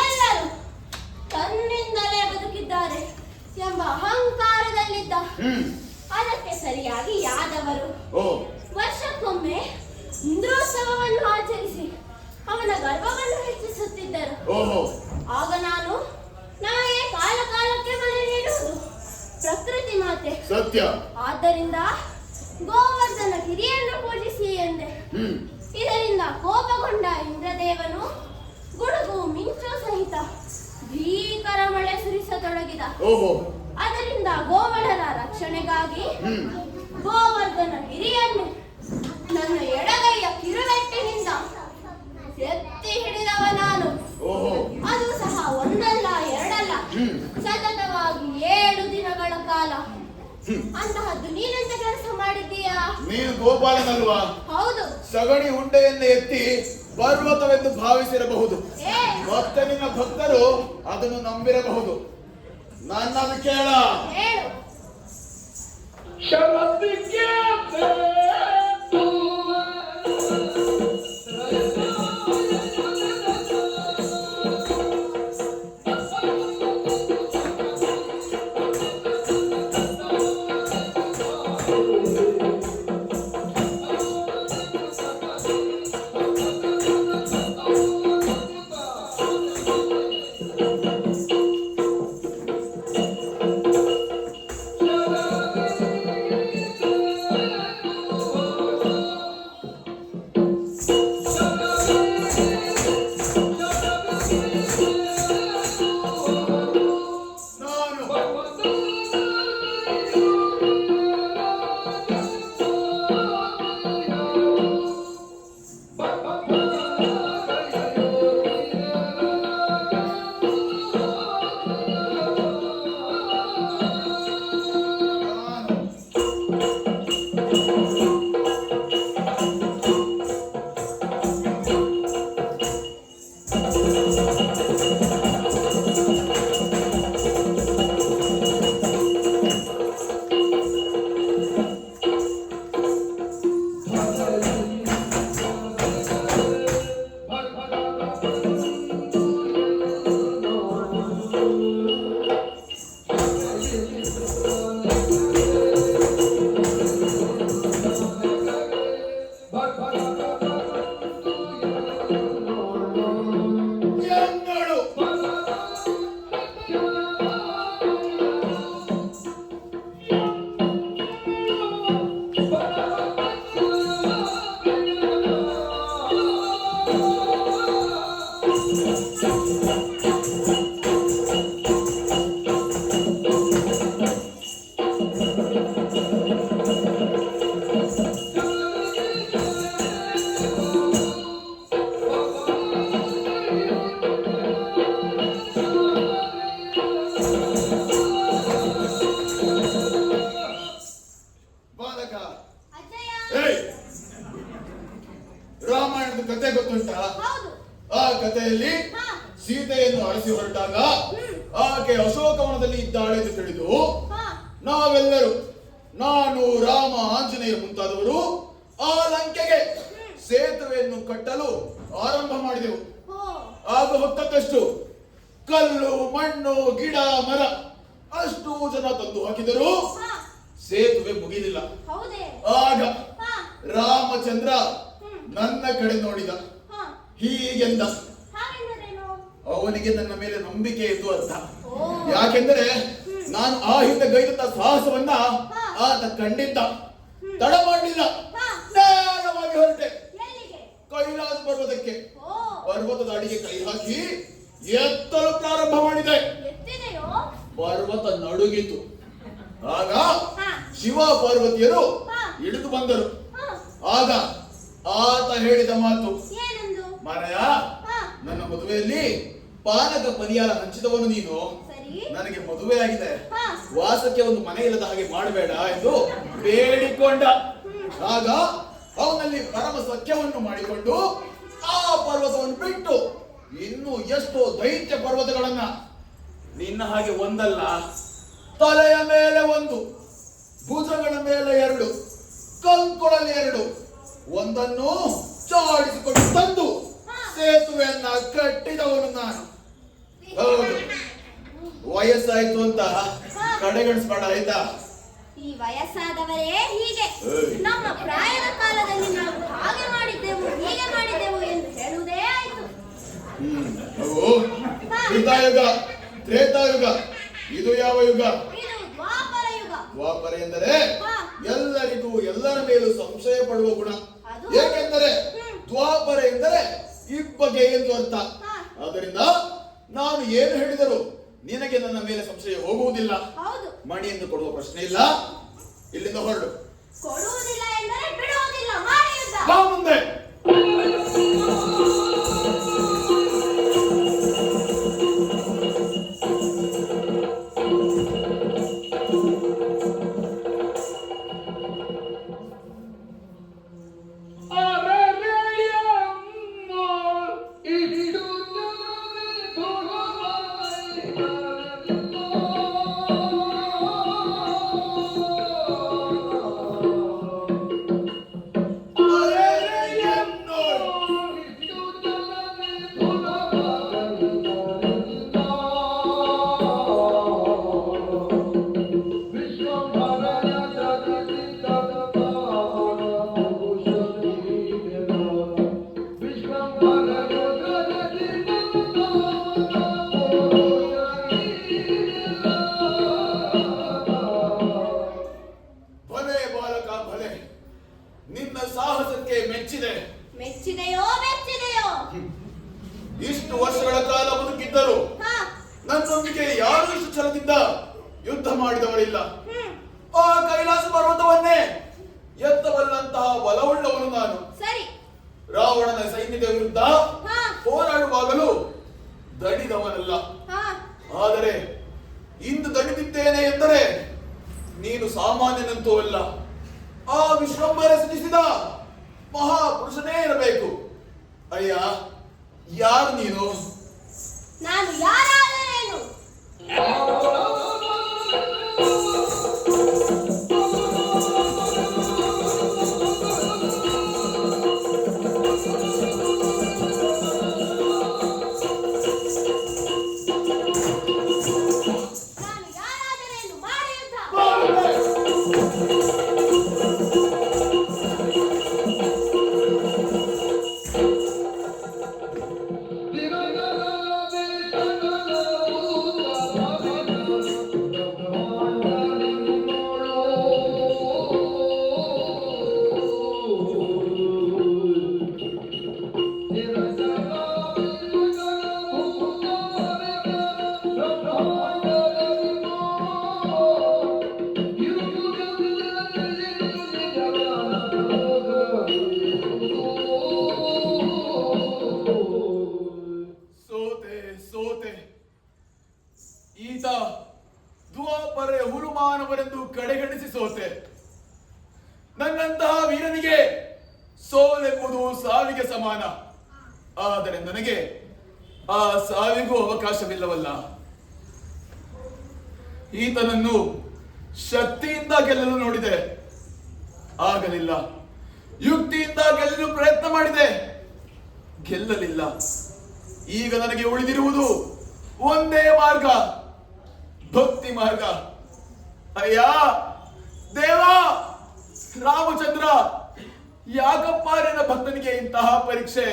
ಎಲ್ಲರೂ ತನ್ನಿಂದಲೇ ಬದುಕಿದ್ದಾರೆ ಎಂಬ ಅಹಂಕಾರದಲ್ಲಿದ್ದ. ಅದಕ್ಕೆ ಸರಿಯಾಗಿ ಯಾದವರು ವರ್ಷಕ್ಕೊಮ್ಮೆ ಇಂದ್ರೋತ್ಸವವನ್ನು ಆಚರಿಸಿ ಅವನ ಗರ್ವವನ್ನು ಹೆಚ್ಚಿಸುತ್ತಿದ್ದರು. ಆಗ ನಾನು ನಮಗೆ ಕಾಲ ಕಾಲಕ್ಕೆ ಮಳೆ ನೀಡುವುದು ಪ್ರಕೃತಿ ಮಾತೆ ಸತ್ಯ. ಆದ್ದರಿಂದ ಗೋವರ್ಧನ ಗಿರಿಯನ್ನು ಪೂಜಿಸಿ ಎಂದೆ. ಇದರಿಂದ ಕೋಪಗೊಂಡ ಇಂದ್ರದೇವನು ಗುಡುಗು ಮಿಂಚು ಸಹಿತ ಭೀಕರ ಮಳೆ ಸುರಿಸತೊಡಗಿದ. ಅದರಿಂದ ಗೋವಳರ ರಕ್ಷಣೆಗಾಗಿ ಗೋವರ್ಧನ ಗಿರಿಯನ್ನು ನನ್ನ ಎಡಗೈಯ ಕಿರುಬೆಟ್ಟಿನಿಂದ ಎತ್ತಿ ಹಿಡಿದವ ನಾನು. ಅದು ಸಹ ಒಂದಲ್ಲ ಎರಡಲ್ಲ, ಸತತವಾಗಿ 7 ದಿನಗಳ ಕಾಲ. ಅಂತಹದ್ದು ನೀನೆಂತ ಕೆಲಸ ಮಾಡಿದ್ದೀಯಾ? ನೀನು ಗೋಪಾಲನಲ್ವಾ? ಹೌದು. ಸಗಣಿ ಉಂಡೆಯನ್ನು ಎತ್ತಿ ಪರ್ವತವೆಂದು ಭಾವಿಸಿರಬಹುದು, ಏ ಮತ್ತೆ ನಿನ್ನ ಭಕ್ತರು ಅದನ್ನು ನಂಬಿರಬಹುದು. ನನ್ನದು ಕೇಳ. ಹೇಳು. ರಾಮಾಯಣದ ಕತೆ ಗೊತ್ತುಂಟಾ? ಹೌದು. ಆ ಕಥೆಯಲ್ಲಿ ಸೀತೆಯನ್ನು ಅರಸಿ ಹೊರಟಾಗ ಆಕೆ ಅಶೋಕವನದಲ್ಲಿ ಇದ್ದಾಳೆ ಎಂದು ತಿಳಿದು ನಾವೆಲ್ಲರೂ, ನಾನು, ರಾಮ, ಆಂಜನೇಯ ಮುಂತಾದವರು ಆ ಲಂಕೆಗೆ ಸೇತುವೆಯನ್ನು ಕಟ್ಟಲು ಆರಂಭ ಮಾಡಿದೆವು. ಆಗ ಹೊತ್ತದ್ದಷ್ಟು ಕಲ್ಲು, ಮಣ್ಣು, ಗಿಡ, ಮರ ಅಷ್ಟು ಜನ ತಂದು ಹಾಕಿದರು, ಸೇತುವೆ ಮುಗಿಲಿಲ್ಲ. ಆಗ ರಾಮಚಂದ್ರ ನನ್ನ ಕಡೆ ನೋಡಿದ, ಹೀಗೆಂದ, ಅವನಿಗೆ ನನ್ನ ಮೇಲೆ ನಂಬಿಕೆ ಎಂದು ಅರ್ಥ. ಯಾಕೆಂದರೆ ನಾನು ಆ ಹಿಂದೆ ಗೈದಂತ ಸಾಹಸವನ್ನ ಆತ ಕಂಡಿದ್ದ. ತಡ ಮಾಡಲಿಲ್ಲ, ನೇರವಾಗಿ ಹೊರಟೆ ಕೈಲಾಸ ಪರ್ವತಕ್ಕೆ. ಪರ್ವತದ ಅಡಿಗೆ ಕೈ ಹಾಕಿ ಎತ್ತಲು ಪ್ರಾರಂಭ ಮಾಡಿದೆ. ಪರ್ವತ ನಡುಗಿತು. ಆಗ ಶಿವ ಪಾರ್ವತಿಯರು ಇಳಿದು ಬಂದರು. ಆಗ ಆತ ಹೇಳಿದ ಮಾತು, ಮಾರಾಯ, ನನ್ನ ಮದುವೆಯಲ್ಲಿ ಪಾನಕ ಪರಿಹಾರ ಹಂಚಿದವನು ನೀನು, ನನಗೆ ಮದುವೆ ಆಗಿದೆ, ವಾಸಕ್ಕೆ ಒಂದು ಮನೆ ಇಲ್ಲದ ಹಾಗೆ ಮಾಡಬೇಡ ಎಂದು ಬೇಡಿಕೊಂಡ. ಆಗ ಅವನಲ್ಲಿ ಪರಮ ಸಖ್ಯವನ್ನು ಮಾಡಿಕೊಂಡು ಆ ಪರ್ವತವನ್ನು ಬಿಟ್ಟು ಇನ್ನು ಎಷ್ಟೋ ದೈತ್ಯ ಪರ್ವತಗಳನ್ನ, ನಿನ್ನ ಹಾಗೆ ಒಂದಲ್ಲ, ತಲೆಯ ಮೇಲೆ ಒಂದು, ಭುಜಗಳ ಮೇಲೆ ಎರಡು, ಕಂಕುಳಲ್ಲಿ ಎರಡು, ಒಂದನ್ನು ಚಾಡಿಸಿಕೊಂಡು ತಂದು ಸೇತುವೆಯನ್ನ ಕಟ್ಟಿದವನು ನಾನು. ಹೌದು, ವಯಸ್ಸಾಯ್ತು ಅಂತ ಕಡೆಗಣಿಸ್ಬೇಡ ಆಯ್ತಾ? ಈ ವಯಸ್ಸಾದವರೇ ಹೀಗೆ. ನಮ್ಮ ಪ್ರಾಯದ ಕಾಲದಲ್ಲಿ ನಾವು ಹಾಗೆ ಮಾಡಿದ್ದೆವು, ಹೀಗೆ ಮಾಡಿದ್ದೆವು ಎಂದು ಹೇಳುವುದೇ ಆಯ್ತು. ಯುಗ, ತ್ರೇತಾಯುಗ, ಇದು ಯಾವ ಯುಗ? ಇದು ದ್ವಾಪರ ಯುಗ. ದ್ವಾಪರ ಎಂದರೆ ಎಲ್ಲರಿಗೂ ಎಲ್ಲರ ಮೇಲೂ ಸಂಶಯ ಪಡುವ ಗುಣ. ಏಕೆಂದರೆ ದ್ವಾಪರ ಎಂದರೆ ಇಬ್ಬಗೆ ಎಂದು ಅರ್ಥ. ಆದ್ದರಿಂದ ನಾನು ಏನು ಹೇಳಿದರೂ ನಿನಗೆ ನನ್ನ ಮೇಲೆ ಸಂಶಯ ಹೋಗುವುದಿಲ್ಲ. ಮಣಿಯನ್ನು ಕೊಡುವ ಪ್ರಶ್ನೆ ಇಲ್ಲ. ಇಲ್ಲಿಂದ ಹೊರಡು. ಕೊಡುವುದಿಲ್ಲ ಎಂದರೆ ಬಿಡುವುದಿಲ್ಲ. ಮಾಡಿ ಯುದ್ಧ. ಬಾ ಮುಂದೆ. ಸಾಹಸಕ್ಕೆ ಮೆಚ್ಚಿದೆ. ಮೆಚ್ಚಿದೆಯೋ ಮೆಚ್ಚಿದೆಯೋ? ಇಷ್ಟು ವರ್ಷಗಳ ಕಾಲ ಬದುಕಿದ್ದರು ಹಾ. ನನ್ನೊಂದಿಗೆ ಯಾರು ಇಷ್ಟು ಛಲದಿಂದ ಯುದ್ಧ ಮಾಡಿದವರಿಲ್ಲ. ಹ್ಮ್. ಆ ಕೈಲಾಸ ಪರ್ವತವನ್ನೇ ಎತ್ತಬಲ್ಲಂತಹ ಬಲವುಳ್ಳವನು ನಾನು. ಸರಿ. ರಾವಣನ ಸೈನ್ಯದ ವಿರುದ್ಧ ಹಾ. ಹೋರಾಡುವಾಗಲೂ ದಣಿದವನಲ್ಲ. ಹಾ. ಆದರೆ ಇಂದು ದಣಿದಿದ್ದೇನೆ ಎಂದರೆ ನೀನು ಸಾಮಾನ್ಯನಂತೂ ಅಲ್ಲ. ಆ ವಿಶ್ವಂಬರ ಸೃಜಿಸಿದ ಮಹಾಪುರುಷನೇ ಇರಬೇಕು. ಅಯ್ಯ, ಯಾರು ನೀನು? ನಾನು ಯಾರಾದರೇನು? ನಾನು ಯಾರಾದರೇನು? ಮಾಡಿ ಯುದ್ಧ. ಸೋತೆ ಸೋತೆ. ಈತ ದ್ವಾಪರ ಹುಲುಮಾನವರೆಂದು ಕಡೆಗಣಿಸಿ ಸೋತೆ. ನನ್ನಂತಹ ವೀರನಿಗೆ ಸೋಲೆಂಬುದು ಸಾವಿಗೆ ಸಮಾನ. ಆದರೆ ನನಗೆ ಆ ಸಾವಿಗೂ ಅವಕಾಶವಿಲ್ಲವಲ್ಲ. ಈತನನ್ನು ಶಕ್ತಿಯಿಂದ ಗೆಲ್ಲಲು ನೋಡಿದೆ, ಆಗಲಿಲ್ಲ. ಯುಕ್ತಿಯಿಂದ ಗೆಲ್ಲಲು ಪ್ರಯತ್ನ ಮಾಡಿದೆ, ಗೆಲ್ಲಲಿಲ್ಲ. ಈಗ ನನಗೆ ಉಳಿದಿರುವುದು ಒಂದೇ ಮಾರ್ಗ, ಭಕ್ತಿ ಮಾರ್ಗ. ಅಯ್ಯ ದೇವ ರಾಮಚಂದ್ರ, ಯಾಕಪ್ಪ ನಿನ್ನ ಭಕ್ತನಿಗೆ ಇಂತಹ ಪರೀಕ್ಷೆ?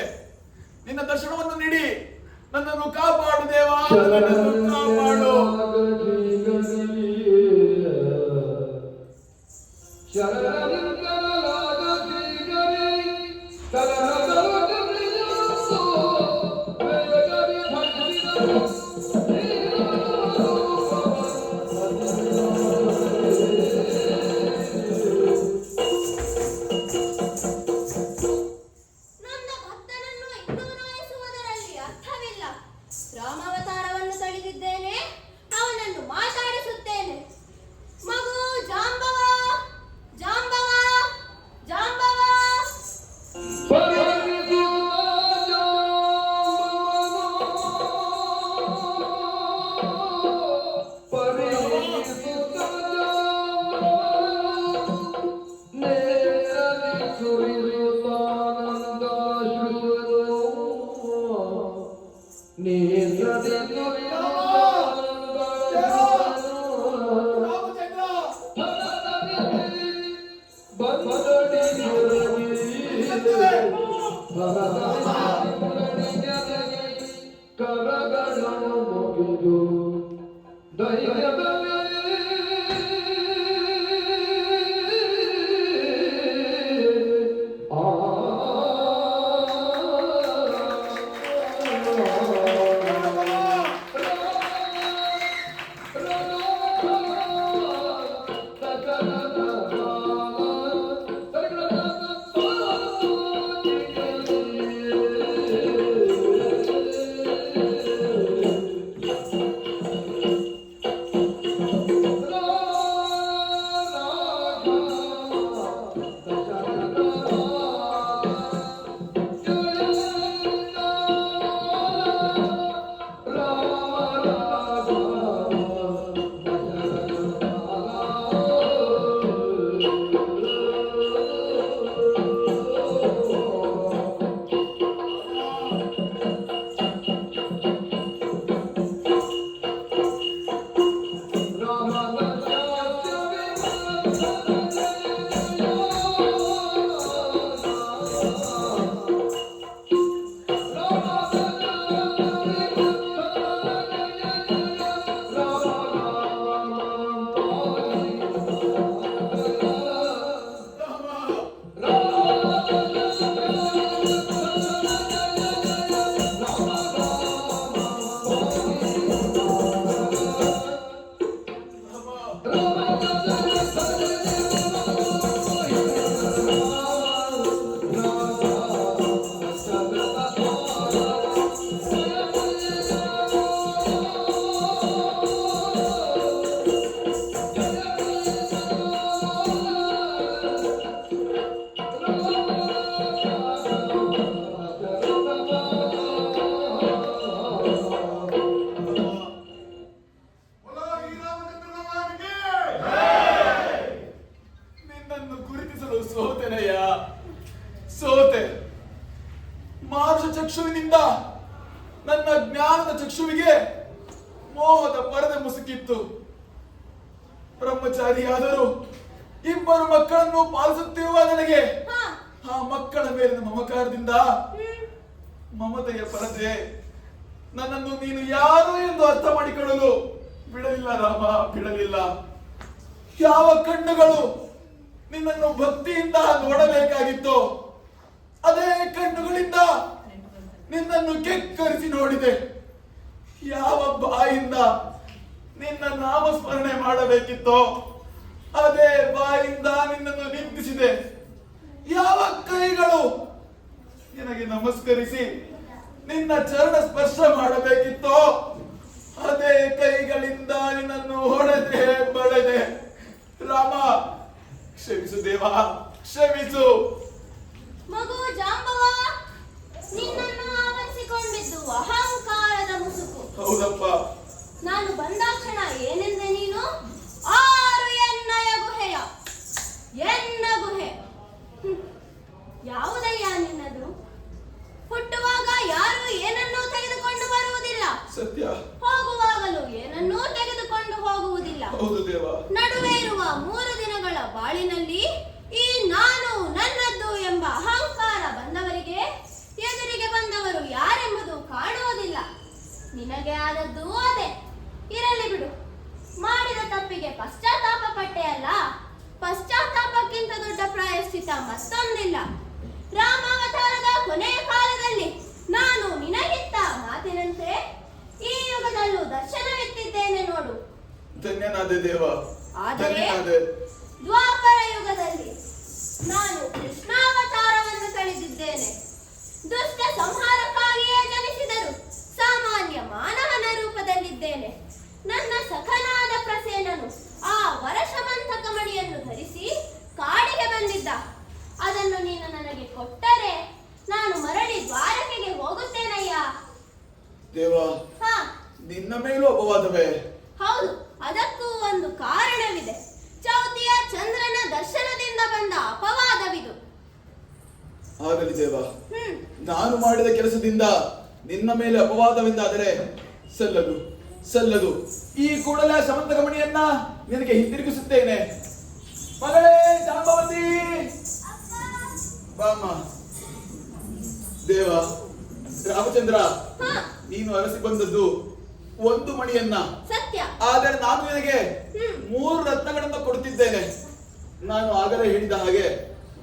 ನಿನ್ನ ದರ್ಶನವನ್ನು ನೀಡಿ ನನ್ನನ್ನು ಕಾಪಾಡು ದೇವ, ನನ್ನನ್ನು ಕಾಪಾಡು. ನನ್ನ ಭಕ್ತನನ್ನು ಇನ್ನೂ ನೋಯಿಸುವುದರಲ್ಲಿ ಅರ್ಥವಿಲ್ಲ. ರಾಮಾವತಾರವನ್ನು ತಳೆದಿದ್ದೇನೆ, ಅವನನ್ನು ಮಾತಾಡಿಸುತ್ತೇನೆ. ಮಗು ಜಾಂಬವ, ಜಾಂಬವ, ಜಾಂಬವ. ಸೋತೆ. ಮಾನುಷ ಚಕ್ಷುವಿನಿಂದ ನನ್ನ ಜ್ಞಾನದ ಚಕ್ಷುವಿಗೆ ಮೋಹದ ಪರದೆ ಮುಸುಕಿತ್ತು. ಬ್ರಹ್ಮಚಾರಿಯಾದರೂ ಇಬ್ಬರು ಮಕ್ಕಳನ್ನು ಪಾಲಿಸುತ್ತಿರುವ ನನಗೆ ಆ ಮಕ್ಕಳ ಮೇಲಿನ ಮಮಕಾರದಿಂದ ಮಮತೆಯ ಪರದೆ ನನ್ನನ್ನು ನೀನು ಯಾರು ಎಂದು ಅರ್ಥ ಮಾಡಿಕೊಳ್ಳಲು ಬಿಡಲಿಲ್ಲ ರಾಮ, ಬಿಡಲಿಲ್ಲ. ಯಾವ ಕಣ್ಣುಗಳು ನಿನ್ನನ್ನು ಭಕ್ತಿಯಿಂದ ನೋಡಬೇಕಾಗಿತ್ತು ಅದೇ ಕಣ್ಣುಗಳಿಂದ ನಿನ್ನನ್ನು ಕೆಕ್ಕರಿಸಿ ನೋಡಿದೆ. ಯಾವ ಬಾಯಿಂದ ನಿನ್ನ ನಾಮಸ್ಮರಣೆ ಮಾಡಬೇಕಿತ್ತೋ ಅದೇ ಬಾಯಿಂದ ನಿನ್ನನ್ನು ನಿಂದಿಸಿದೆ. ಯಾವ ಕೈಗಳು ನಿನಗೆ ನಮಸ್ಕರಿಸಿ ನಿನ್ನ ಚರಣ ಸ್ಪರ್ಶ ಮಾಡಬೇಕಿತ್ತೋ ಅದೇ ಕೈಗಳಿಂದ ನಿನ್ನನ್ನು ಹೊಡೆದೆ ಬಳೆದೆ. ರಾಮ, ಕ್ಷಮಿಸು ದೇವ, ಕ್ಷಮಿಸು. ಮಗು ಜಾಂಬವ, ನಿನ್ನನ್ನು ಆವರಿಸಿಕೊಂಡಿದ್ದು ಅಹಂಕಾರದ ಮುಸುಕು. ಹೌದಪ್ಪ. ನಾನು ಬಂದಾಕ್ಷಣ ಏನೆಂದೆ ನೀನು? ಆರು ಎನ್ನಯ ಗುಹೆಯ ಎನ್ನ ಗುಹೆ. ಯಾವುದಯ್ಯ ನಿನ್ನದು? ಹುಟ್ಟುವಾಗ ಯಾರು ಏನನ್ನೂ ತೆಗೆದುಕೊಂಡು ಬರುವುದಿಲ್ಲ, ಸತ್ಯ. ಹೋಗುವಾಗಲೂ ಏನನ್ನೂ ತೆಗೆದುಕೊಂಡು ಹೋಗುವುದಿಲ್ಲ. ಹೌದು ದೇವ. ನಡುವೆ ಇರುವ 3 ದಿನಗಳ ಬಾಳಿನಲ್ಲಿ ಈ ನಾನು ನನ್ನದ್ದು ಎಂಬ ಅಹಂಕಾರ ಬಂದವರಿಗೆ ಎದುರಿಗೆ ಬಂದವರು ಯಾರೆಂಬುದು ಕಾಣುವುದಿಲ್ಲ. ನಿನಗೆ ಆದದ್ದು ಅದೇ. ಇರಲಿ ಬಿಡು, ಮಾಡಿದ ತಪ್ಪಿಗೆ ಪಶ್ಚಾತ್ತಾಪ ಪಟ್ಟೆ ಅಲ್ಲ. ಪಶ್ಚಾತ್ತಾಪಕ್ಕಿಂತ ದೊಡ್ಡ ಪ್ರಾಯಶ್ಚಿತ ಮತ್ತೊಂದಿಲ್ಲ. ರಾಮಾವತಾರದ ಕೊನೆಯ ಕಾಲದಲ್ಲಿ ನಾನು ನಿನಗಿತ್ತ ಮಾತಿನಂತೆ ಈ ಯುಗದಲ್ಲೂ ದರ್ಶನವಿತ್ತಿದ್ದೇನೆ ನೋಡು. ಧನ್ಯನಾದೆ ದೇವ, ಆದರೆ ಧನ್ಯನಾದೆ. ದ್ವಾಪರ ಯುಗದಲ್ಲಿ ನಾನು ಕೃಷ್ಣಾವತಾರವನ್ನು ತಳೆದಿದ್ದೇನೆ. ದುಷ್ಟ ಸಂಹಾರಕ್ಕಾಗಿಯೇ ಜನಿಸಿದರು ಸಾಮಾನ್ಯ ಮಾನವನ ರೂಪದಲ್ಲಿದ್ದೇನೆ. ನನ್ನ ಸಖನಾದ ಪ್ರಸೇನನು ಆ ವರಶಮಂತಕ ಮಣಿಯನ್ನು ಧರಿಸಿ ಕಾಡಿಗೆ ಬಂದಿದ್ದ. ಅದನ್ನು ನೀನು ನನಗೆ ಕೊಟ್ಟರೆ ನಾನು ಮರಳಿ ದ್ವಾರಕೆಗೆ ಹೋಗುತ್ತೇನಯ್ಯ. ದೇವ, ಹಾ, ನಿನ್ನ ಮೇಲೂ ಅಪವಾದವೇ? ಹೌದು, ಅದಕ್ಕೂ ಒಂದು ಕಾರಣವಿದೆ. ಚೌತಿಯ ಚಂದ್ರನ ದರ್ಶನದಿಂದ ಬಂದ ಅಪವಾದವಿದು. ಆಗಲಿ ದೇವ, ನಾನು ಮಾಡಿದ ಕೆಲಸದಿಂದ ನಿನ್ನ ಮೇಲೆ ಅಪವಾದವೆಂದಾದರೆ ಸಲ್ಲದು, ಸಲ್ಲದು. ಈ ಕೂಡಲೇ ಸಮಂತಕ ಮಣಿಯನ್ನ ನಿನಗೆ ಹಿಂತಿರುಗಿಸುತ್ತೇನೆ. ಮಗಳೇ ಜಾಂಬವತಿ, ಬಾಮ್ಮ. ದೇವ, ರಾಮಚಂದ್ರ, ನೀನು ಅರಸಿ ಬಂದದ್ದು ಒಂದು ಮಣಿಯನ್ನ. ಸತ್ಯ. ಆದರೆ ನಾನು ನಿನಗೆ 3 ರತ್ನಗಳನ್ನು ಕೊಡುತ್ತಿದ್ದೇನೆ. ನಾನು ಆಗಲೇ ಹೇಳಿದ ಹಾಗೆ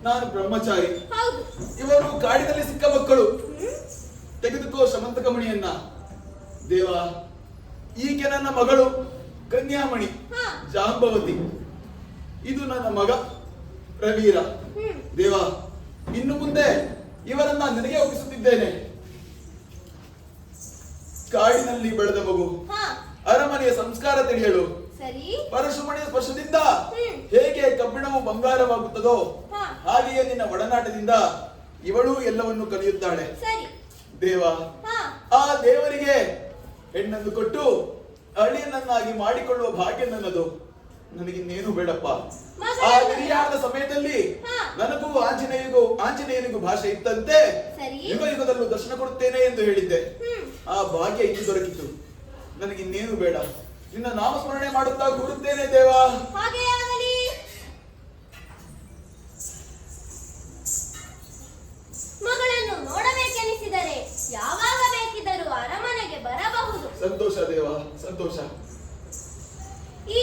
ನಾನು ಬ್ರಹ್ಮಚಾರಿ. ಹೌದು. ಇವರು ಕಾಡಿನಲ್ಲಿ ಸಿಕ್ಕ ಮಕ್ಕಳು. ತೆಗೆದುಕೋ ಸಮಂತಕ ಮಣಿಯನ್ನ. ದೇವ, ಈಕೆ ನನ್ನ ಮಗಳು ಕನ್ಯಾಮಣಿ ಜಾಂಬವತಿ. ಇದು ನನ್ನ ಮಗ ಪ್ರವೀರ. ದೇವ, ಇನ್ನು ಮುಂದೆ ಇವರನ್ನ ನಿನಗೆ ಒಪ್ಪಿಸುತ್ತಿದ್ದೇನೆ. ಕಾಡಿನಲ್ಲಿ ಬೆಳೆದ ಮಗು, ಅರಮನೆಯ ಸಂಸ್ಕಾರ ತಿಳಿಯಲು ಸರಿ. ಪರಶುಮಣಿಯ ಸ್ಪರ್ಶದಿಂದ ಹೇಗೆ ಕಬ್ಬಿಣವು ಬಂಗಾರವಾಗುತ್ತದೋ ಹಾಗೆಯೇ ನಿನ್ನ ಒಡನಾಟದಿಂದ ಇವಳು ಎಲ್ಲವನ್ನು ಕಲಿಯುತ್ತಾಳೆ. ಸರಿ ದೇವ, ಆ ದೇವರಿಗೆ ಹೆಣ್ಣನ್ನು ಕೊಟ್ಟು ಅಳಿಯನನ್ನಾಗಿ ಮಾಡಿಕೊಳ್ಳುವ ಭಾಗ್ಯ ನನ್ನದು. ನನಗಿನ್ನೇನು ಬೇಡಪ್ಪ. ಆ ನಿರ್ಯಾಣದ ಸಮಯದಲ್ಲಿ ನನಗೂ ಆಂಜನೇಯನಿಗೂ ಭಾಷೆ ಇತ್ತಂತೆ. ಯುಗ ಯುಗದಲ್ಲೂ ದರ್ಶನ ಕೊಡುತ್ತೇನೆ ಎಂದು ಹೇಳಿದ್ದೆ. ಆ ಭಾಗ್ಯ ಇಲ್ಲಿ ದೊರಕಿತು. ನನಗಿನ್ನೇನು ಬೇಡ. ನಿನ್ನ ನಾಮಸ್ಮರಣೆ ಮಾಡುತ್ತಾ ಕೂರುತ್ತೇನೆ ದೇವ. ಹಾಗೆ ಆಗಲಿ. ಮಗಳನ್ನು ನೋಡಬೇಕೆನಿಸಿದರೆ ಯಾವಾಗ ಬೇಕಿದ್ದರೂ ಅರಮನೆಗೆ ಬರಬಹುದು. ಸಂತೋಷ ದೇವ, ಸಂತೋಷ. ಈ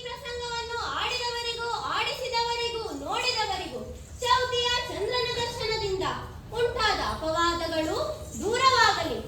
ಪ್ರಸಂಗವನ್ನು ಆಡಿದವರಿಗೂ ಆಡಿಸಿದವರಿಗೂ ನೋಡಿದವರಿಗೂ ಚೌತಿಯ ಚಂದ್ರನ ದರ್ಶನದಿಂದ ಉಂಟಾದ ಅಪವಾದಗಳು ದೂರವಾಗಲಿ.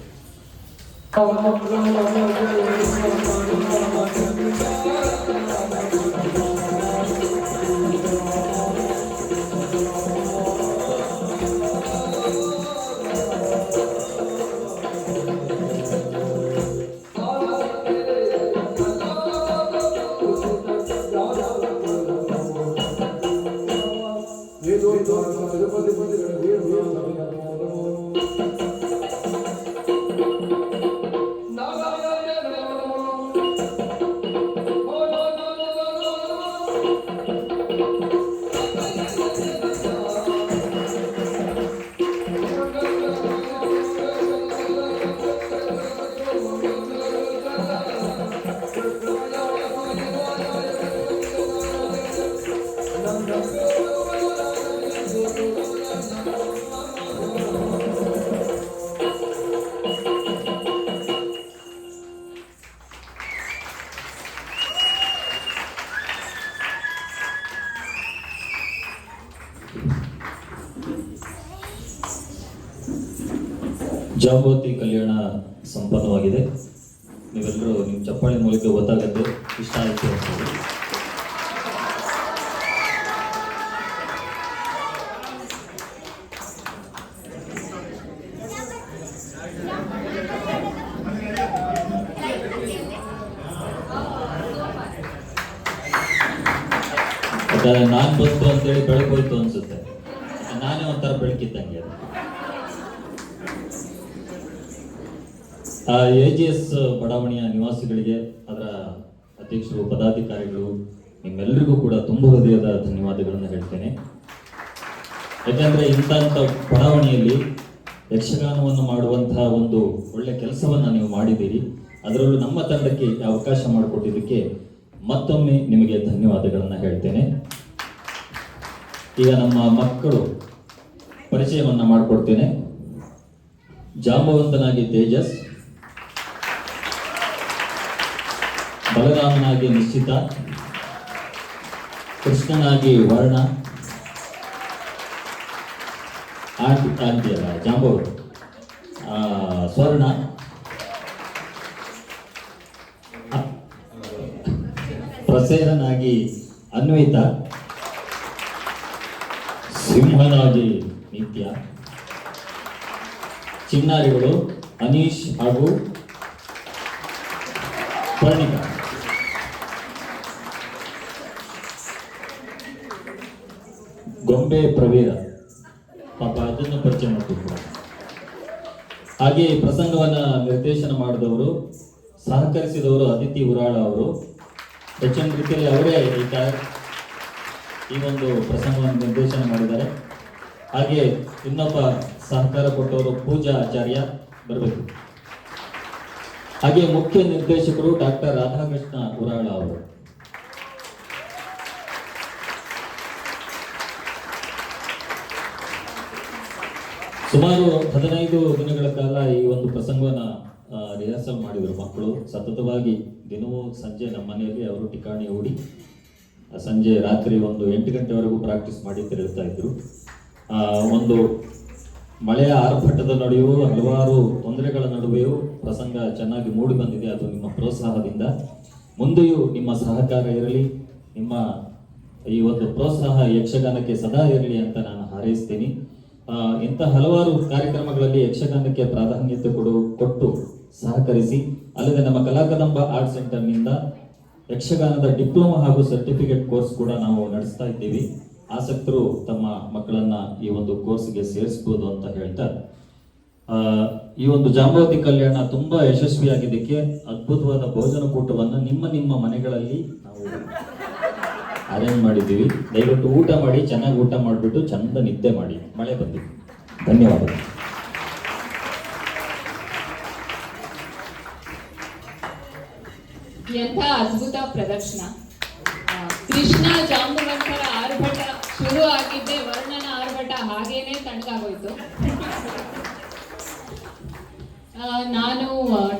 ಜಾಂಬವತಿ ಕಲ್ಯಾಣ ಸಂಪನ್ನವಾಗಿದೆ. ನೀವೆಲ್ಲರೂ ನಿಮ್ಮ ಚಪ್ಪಾಳೆ ಮೂಲಕ ಗೊತ್ತಾಗುತ್ತೆ ಇಷ್ಟ ಆಯಿತು ಅಂತೇಳಿ. ನಾನು ಬಂತು ಅಂತೇಳಿ ಬೆಳಕೋಯ್ತು ಅನ್ಸುತ್ತೆ. ನಾನೇ ಒಂಥರ ಬೆಳಕಿದ್ದಂಗೆ. AGS ಬಡಾವಣೆಯ ನಿವಾಸಿಗಳಿಗೆ, ಅದರ ಅಧ್ಯಕ್ಷರು, ಪದಾಧಿಕಾರಿಗಳು, ನಿಮ್ಮೆಲ್ಲರಿಗೂ ಕೂಡ ತುಂಬ ಹೃದಯದ ಧನ್ಯವಾದಗಳನ್ನು ಹೇಳ್ತೇನೆ. ಯಾಕಂದರೆ ಇಂಥ ಬಡಾವಣೆಯಲ್ಲಿ ಯಕ್ಷಗಾನವನ್ನು ಮಾಡುವಂತಹ ಒಂದು ಒಳ್ಳೆ ಕೆಲಸವನ್ನು ನೀವು ಮಾಡಿದ್ದೀರಿ. ಅದರಲ್ಲೂ ನಮ್ಮ ತಂಡಕ್ಕೆ ಅವಕಾಶ ಮಾಡಿಕೊಟ್ಟಿದ್ದಕ್ಕೆ ಮತ್ತೊಮ್ಮೆ ನಿಮಗೆ ಧನ್ಯವಾದಗಳನ್ನು ಹೇಳ್ತೇನೆ. ಈಗ ನಮ್ಮ ಮಕ್ಕಳು ಪರಿಚಯವನ್ನು ಮಾಡಿಕೊಡ್ತೇನೆ. ಜಾಂಬವಂತನಾಗಿ ತೇಜಸ್, ಬಲರಾಮನಾಗಿ ನಿಶ್ಚಿತ, ಕೃಷ್ಣನಾಗಿ ವರ್ಣ, ಆಂಟಿಯಲ್ಲ ಜಾಂಬವತಿ, ಸ್ವರ್ಣ, ಪ್ರಸೇನನಾಗಿ ಅನ್ವಿತ, ಸಿಂಹನಾಗಿ ನಿತ್ಯ, ಚಿನ್ನಾರಿಗಳು ಅನೀಶ್ ಹಾಗೂ ಪರ್ಣಿಕಾ, ಗೊಂಬೆ ಪ್ರವೀರ, ಪಾಪ ಅದನ್ನು ಪರಿಚಯ ಮಾಡ್ತಿದ್ರು. ಹಾಗೆ ಪ್ರಸಂಗವನ್ನ ನಿರ್ದೇಶನ ಮಾಡಿದವರು, ಸಹಕರಿಸಿದವರು ಅದಿತಿ ಉರಾಳ ಅವರು. ಹೆಚ್ಚಿನ ರೀತಿಯಲ್ಲಿ ಅವರೇ ಈ ಒಂದು ಪ್ರಸಂಗವನ್ನು ನಿರ್ದೇಶನ ಮಾಡಿದ್ದಾರೆ. ಹಾಗೆ ಇನ್ನೊಬ್ಬ ಸಹಕಾರ ಕೊಟ್ಟವರು ಪೂಜಾ ಆಚಾರ್ಯ ಬರಬೇಕು. ಹಾಗೆ ಮುಖ್ಯ ನಿರ್ದೇಶಕರು ಡಾಕ್ಟರ್ ರಾಧಾಕೃಷ್ಣ ಉರಾಳ ಅವರು. ಸುಮಾರು 15 ದಿನಗಳ ಕಾಲ ಈ ಒಂದು ಪ್ರಸಂಗವನ್ನು ರಿಹರ್ಸಲ್ ಮಾಡಿದರು ಮಕ್ಕಳು. ಸತತವಾಗಿ ದಿನವೂ ಸಂಜೆ ನಮ್ಮ ಮನೆಯಲ್ಲಿ ಅವರು ಠಿಕಾಣಿ ಹೂಡಿ ಸಂಜೆ ರಾತ್ರಿ ಒಂದು 8 ಗಂಟೆವರೆಗೂ ಪ್ರಾಕ್ಟೀಸ್ ಮಾಡಿ ತೆರಳುತ್ತಾ ಇದ್ರು. ಒಂದು ಮಳೆಯ ಆರ್ಭಟದ ನಡುವೆಯೂ ಹಲವಾರು ತೊಂದರೆಗಳ ನಡುವೆಯೂ ಪ್ರಸಂಗ ಚೆನ್ನಾಗಿ ಮೂಡಿ ಬಂದಿದೆ. ಅದು ನಿಮ್ಮ ಪ್ರೋತ್ಸಾಹದಿಂದ. ಮುಂದೆಯೂ ನಿಮ್ಮ ಸಹಕಾರ ಇರಲಿ, ನಿಮ್ಮ ಈ ಒಂದು ಪ್ರೋತ್ಸಾಹ ಯಕ್ಷಗಾನಕ್ಕೆ ಸದಾ ಇರಲಿ ಅಂತ ನಾನು ಹಾರೈಸ್ತೀನಿ. ಇಂಥ ಹಲವಾರು ಕಾರ್ಯಕ್ರಮಗಳಲ್ಲಿ ಯಕ್ಷಗಾನಕ್ಕೆ ಪ್ರಾಧಾನ್ಯತೆ ಕೊಟ್ಟು ಸಹಕರಿಸಿ, ಅಲ್ಲದೆ ನಮ್ಮ ಕಲಾಕದಂಬ ಆರ್ಟ್ ಸೆಂಟರ್ನಿಂದ ಯಕ್ಷಗಾನದ ಡಿಪ್ಲೊಮಾ ಹಾಗೂ ಸರ್ಟಿಫಿಕೇಟ್ ಕೋರ್ಸ್ ಕೂಡ ನಾವು ನಡೆಸ್ತಾ ಇದ್ದೀವಿ. ಆಸಕ್ತರು ತಮ್ಮ ಮಕ್ಕಳನ್ನ ಈ ಒಂದು ಕೋರ್ಸ್ಗೆ ಸೇರಿಸಬಹುದು ಅಂತ ಹೇಳ್ತಾ, ಈ ಒಂದು ಜಾಂಬವತಿ ಕಲ್ಯಾಣ ತುಂಬಾ ಯಶಸ್ವಿಯಾಗಿದ್ದಕ್ಕೆ ಅದ್ಭುತವಾದ ಭೋಜನ ಕೂಟವನ್ನು ನಿಮ್ಮ ಮನೆಗಳಲ್ಲಿ ನಾವು ಅರೇಂಜ್ ಮಾಡಿದ್ದೀವಿ. ದಯವಿಟ್ಟು ಊಟ ಮಾಡಿ, ಚೆನ್ನಾಗಿ ಊಟ ಮಾಡಿಬಿಟ್ಟು ಚಂದ ನಿದ್ದೆ ಮಾಡಿ. ಮಳೆ ಬಂದಿದೆ. ಧನ್ಯವಾದಗಳು. ಎಂಥ ಅದ್ಭುತ ಪ್ರದರ್ಶನ. ಕೃಷ್ಣ ಜಾಂಬವಂತರ ಆರ್ಭಟ ಶುರು ಆಗಿದ್ದೆ ವರ್ಣನ ಆರ್ಭಟ ಹಾಗೇನೆ ತಣ್ಣಗಾಗೋಯ್ತು. ನಾನು